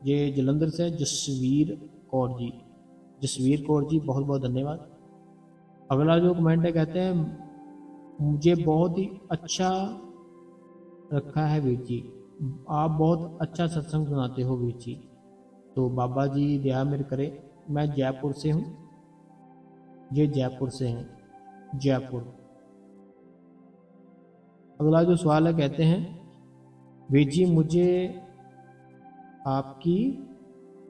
ये जलंधर से जसवीर कौर जी बहुत बहुत धन्यवाद। अगला जो कमेंट है, कहते हैं मुझे बहुत ही अच्छा रखा है वीर जी, आप बहुत अच्छा सत्संग सुनाते हो वीर जी। तो बाबा जी दया मेर करे। मैं जयपुर से हूँ, ये जयपुर से हैं, जयपुर। अगला जो सवाल है, कहते हैं वीर जी मुझे आपकी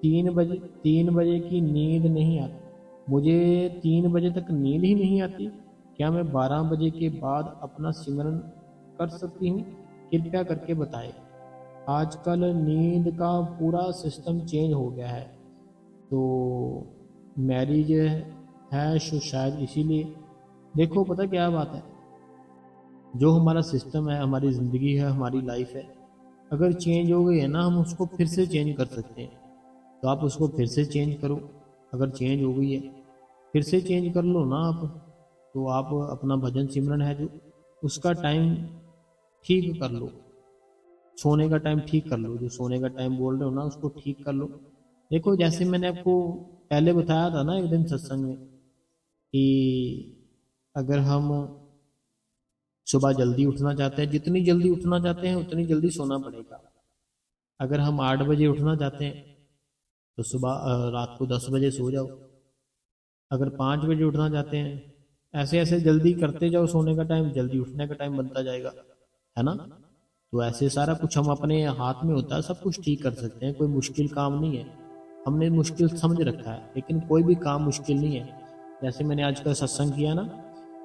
3 बजे की नींद नहीं आती, मुझे 3 बजे तक नींद ही नहीं आती, क्या मैं 12 बजे के बाद अपना सिमरन कर सकती हूँ? कृपया करके बताएं। आजकल नींद का पूरा सिस्टम चेंज हो गया है, तो मैरिज है शायद इसीलिए। देखो पता क्या बात है, जो हमारा सिस्टम है, हमारी ज़िंदगी है, हमारी लाइफ है, अगर चेंज हो गई है ना, हम उसको फिर से चेंज कर सकते हैं। तो आप उसको फिर से चेंज करो अगर चेंज हो गई है। फिर से चेंज कर लो ना आप। तो आप अपना भजन सिमरन है जो उसका टाइम ठीक कर लो, सोने का टाइम ठीक कर लो, जो सोने का टाइम बोल रहे हो ना उसको ठीक कर लो। देखो जैसे मैंने आपको पहले बताया था ना एक दिन सत्संग में कि अगर हम सुबह जल्दी उठना चाहते हैं, जितनी जल्दी उठना चाहते हैं उतनी जल्दी सोना पड़ेगा। अगर हम 8 बजे उठना चाहते हैं तो सुबह रात को 10 बजे सो जाओ। अगर 5 बजे उठना चाहते हैं, ऐसे ऐसे जल्दी करते जाओ, सोने का टाइम जल्दी उठने का टाइम बनता जाएगा, है ना। तो ऐसे सारा कुछ हम अपने हाथ में होता है, सब कुछ ठीक कर सकते हैं, कोई मुश्किल काम नहीं है। हमने मुश्किल समझ रखा है, लेकिन कोई भी काम मुश्किल नहीं है। जैसे मैंने आज का सत्संग किया ना,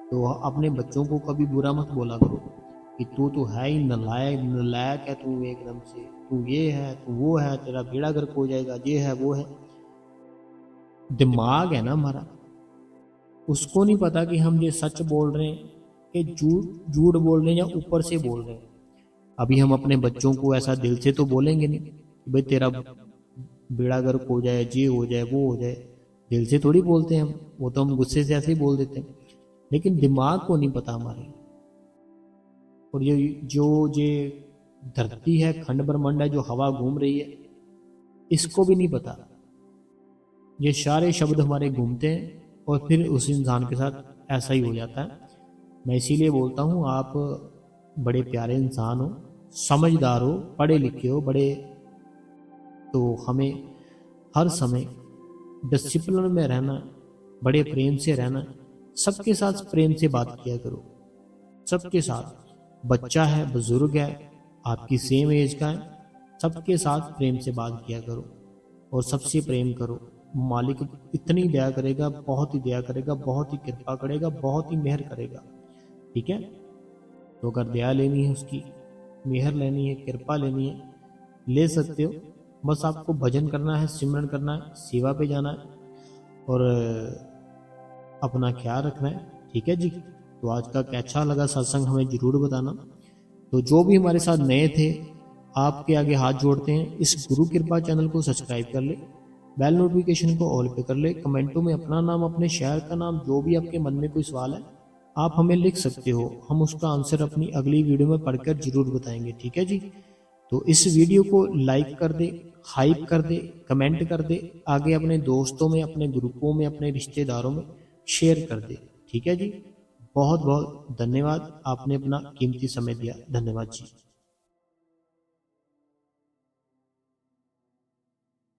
तो अपने बच्चों को कभी बुरा मत बोला करो कि तू तो है ही नलायक, नलायक है तू एकदम से, तू ये है तू वो है, तेरा बेड़ा गर्क हो जाएगा, ये है वो है। दिमाग है ना हमारा, उसको नहीं पता कि हम ये सच बोल रहे हैं कि झूठ झूठ बोल रहे हैं या ऊपर से बोल रहे हैं। अभी हम अपने बच्चों को ऐसा दिल से तो बोलेंगे नहीं कि भाई तेरा बेड़ा गर्क हो जाए, ये हो जाए वो हो जाए। दिल से थोड़ी बोलते हैं हम, वो तो हम गुस्से से ऐसे ही बोल देते हैं। लेकिन दिमाग को नहीं पता हमारे। और ये धरती है, खंड ब्रह्मांड है, जो हवा घूम रही है, इसको भी नहीं पता। ये सारे शब्द हमारे घूमते हैं और फिर उस इंसान के साथ ऐसा ही हो जाता है। मैं इसीलिए बोलता हूँ, आप बड़े प्यारे इंसान हो, समझदार हो, पढ़े लिखे हो बड़े, तो हमें हर समय डिसिप्लिन में रहना, बड़े प्रेम से रहना, सबके साथ प्रेम से बात किया करो। सबके साथ, बच्चा है, बुजुर्ग है, आपकी सेम एज का है, सबके साथ प्रेम से बात किया करो और सबसे प्रेम करो। मालिक इतनी दया करेगा, बहुत ही दया करेगा, बहुत ही कृपा करेगा, बहुत ही मेहर करेगा। ठीक है, तो अगर दया लेनी है उसकी, मेहर लेनी है, कृपा लेनी है, ले सकते हो। बस आपको भजन करना है, सिमरन करना है, सेवा पे जाना है और अपना ख्याल रखना है। ठीक है जी। तो आज का कैसा लगा सत्संग हमें जरूर बताना। तो जो भी हमारे साथ नए थे, आपके आगे हाथ जोड़ते हैं, इस गुरु कृपा चैनल को सब्सक्राइब कर ले, बेल नोटिफिकेशन को ऑल पे कर ले, कमेंटों में अपना नाम, अपने शहर का नाम, जो भी आपके मन में कोई सवाल है आप हमें लिख सकते हो। हम उसका आंसर अपनी अगली वीडियो में पढ़कर जरूर बताएंगे। ठीक है जी। तो इस वीडियो को लाइक कर दे, हाइप कर दे, कमेंट कर दे, आगे अपने दोस्तों में, अपने ग्रुपों में, अपने रिश्तेदारों में शेयर कर दे। ठीक है जी। बहुत बहुत धन्यवाद, आपने अपना कीमती समय दिया। धन्यवाद जी।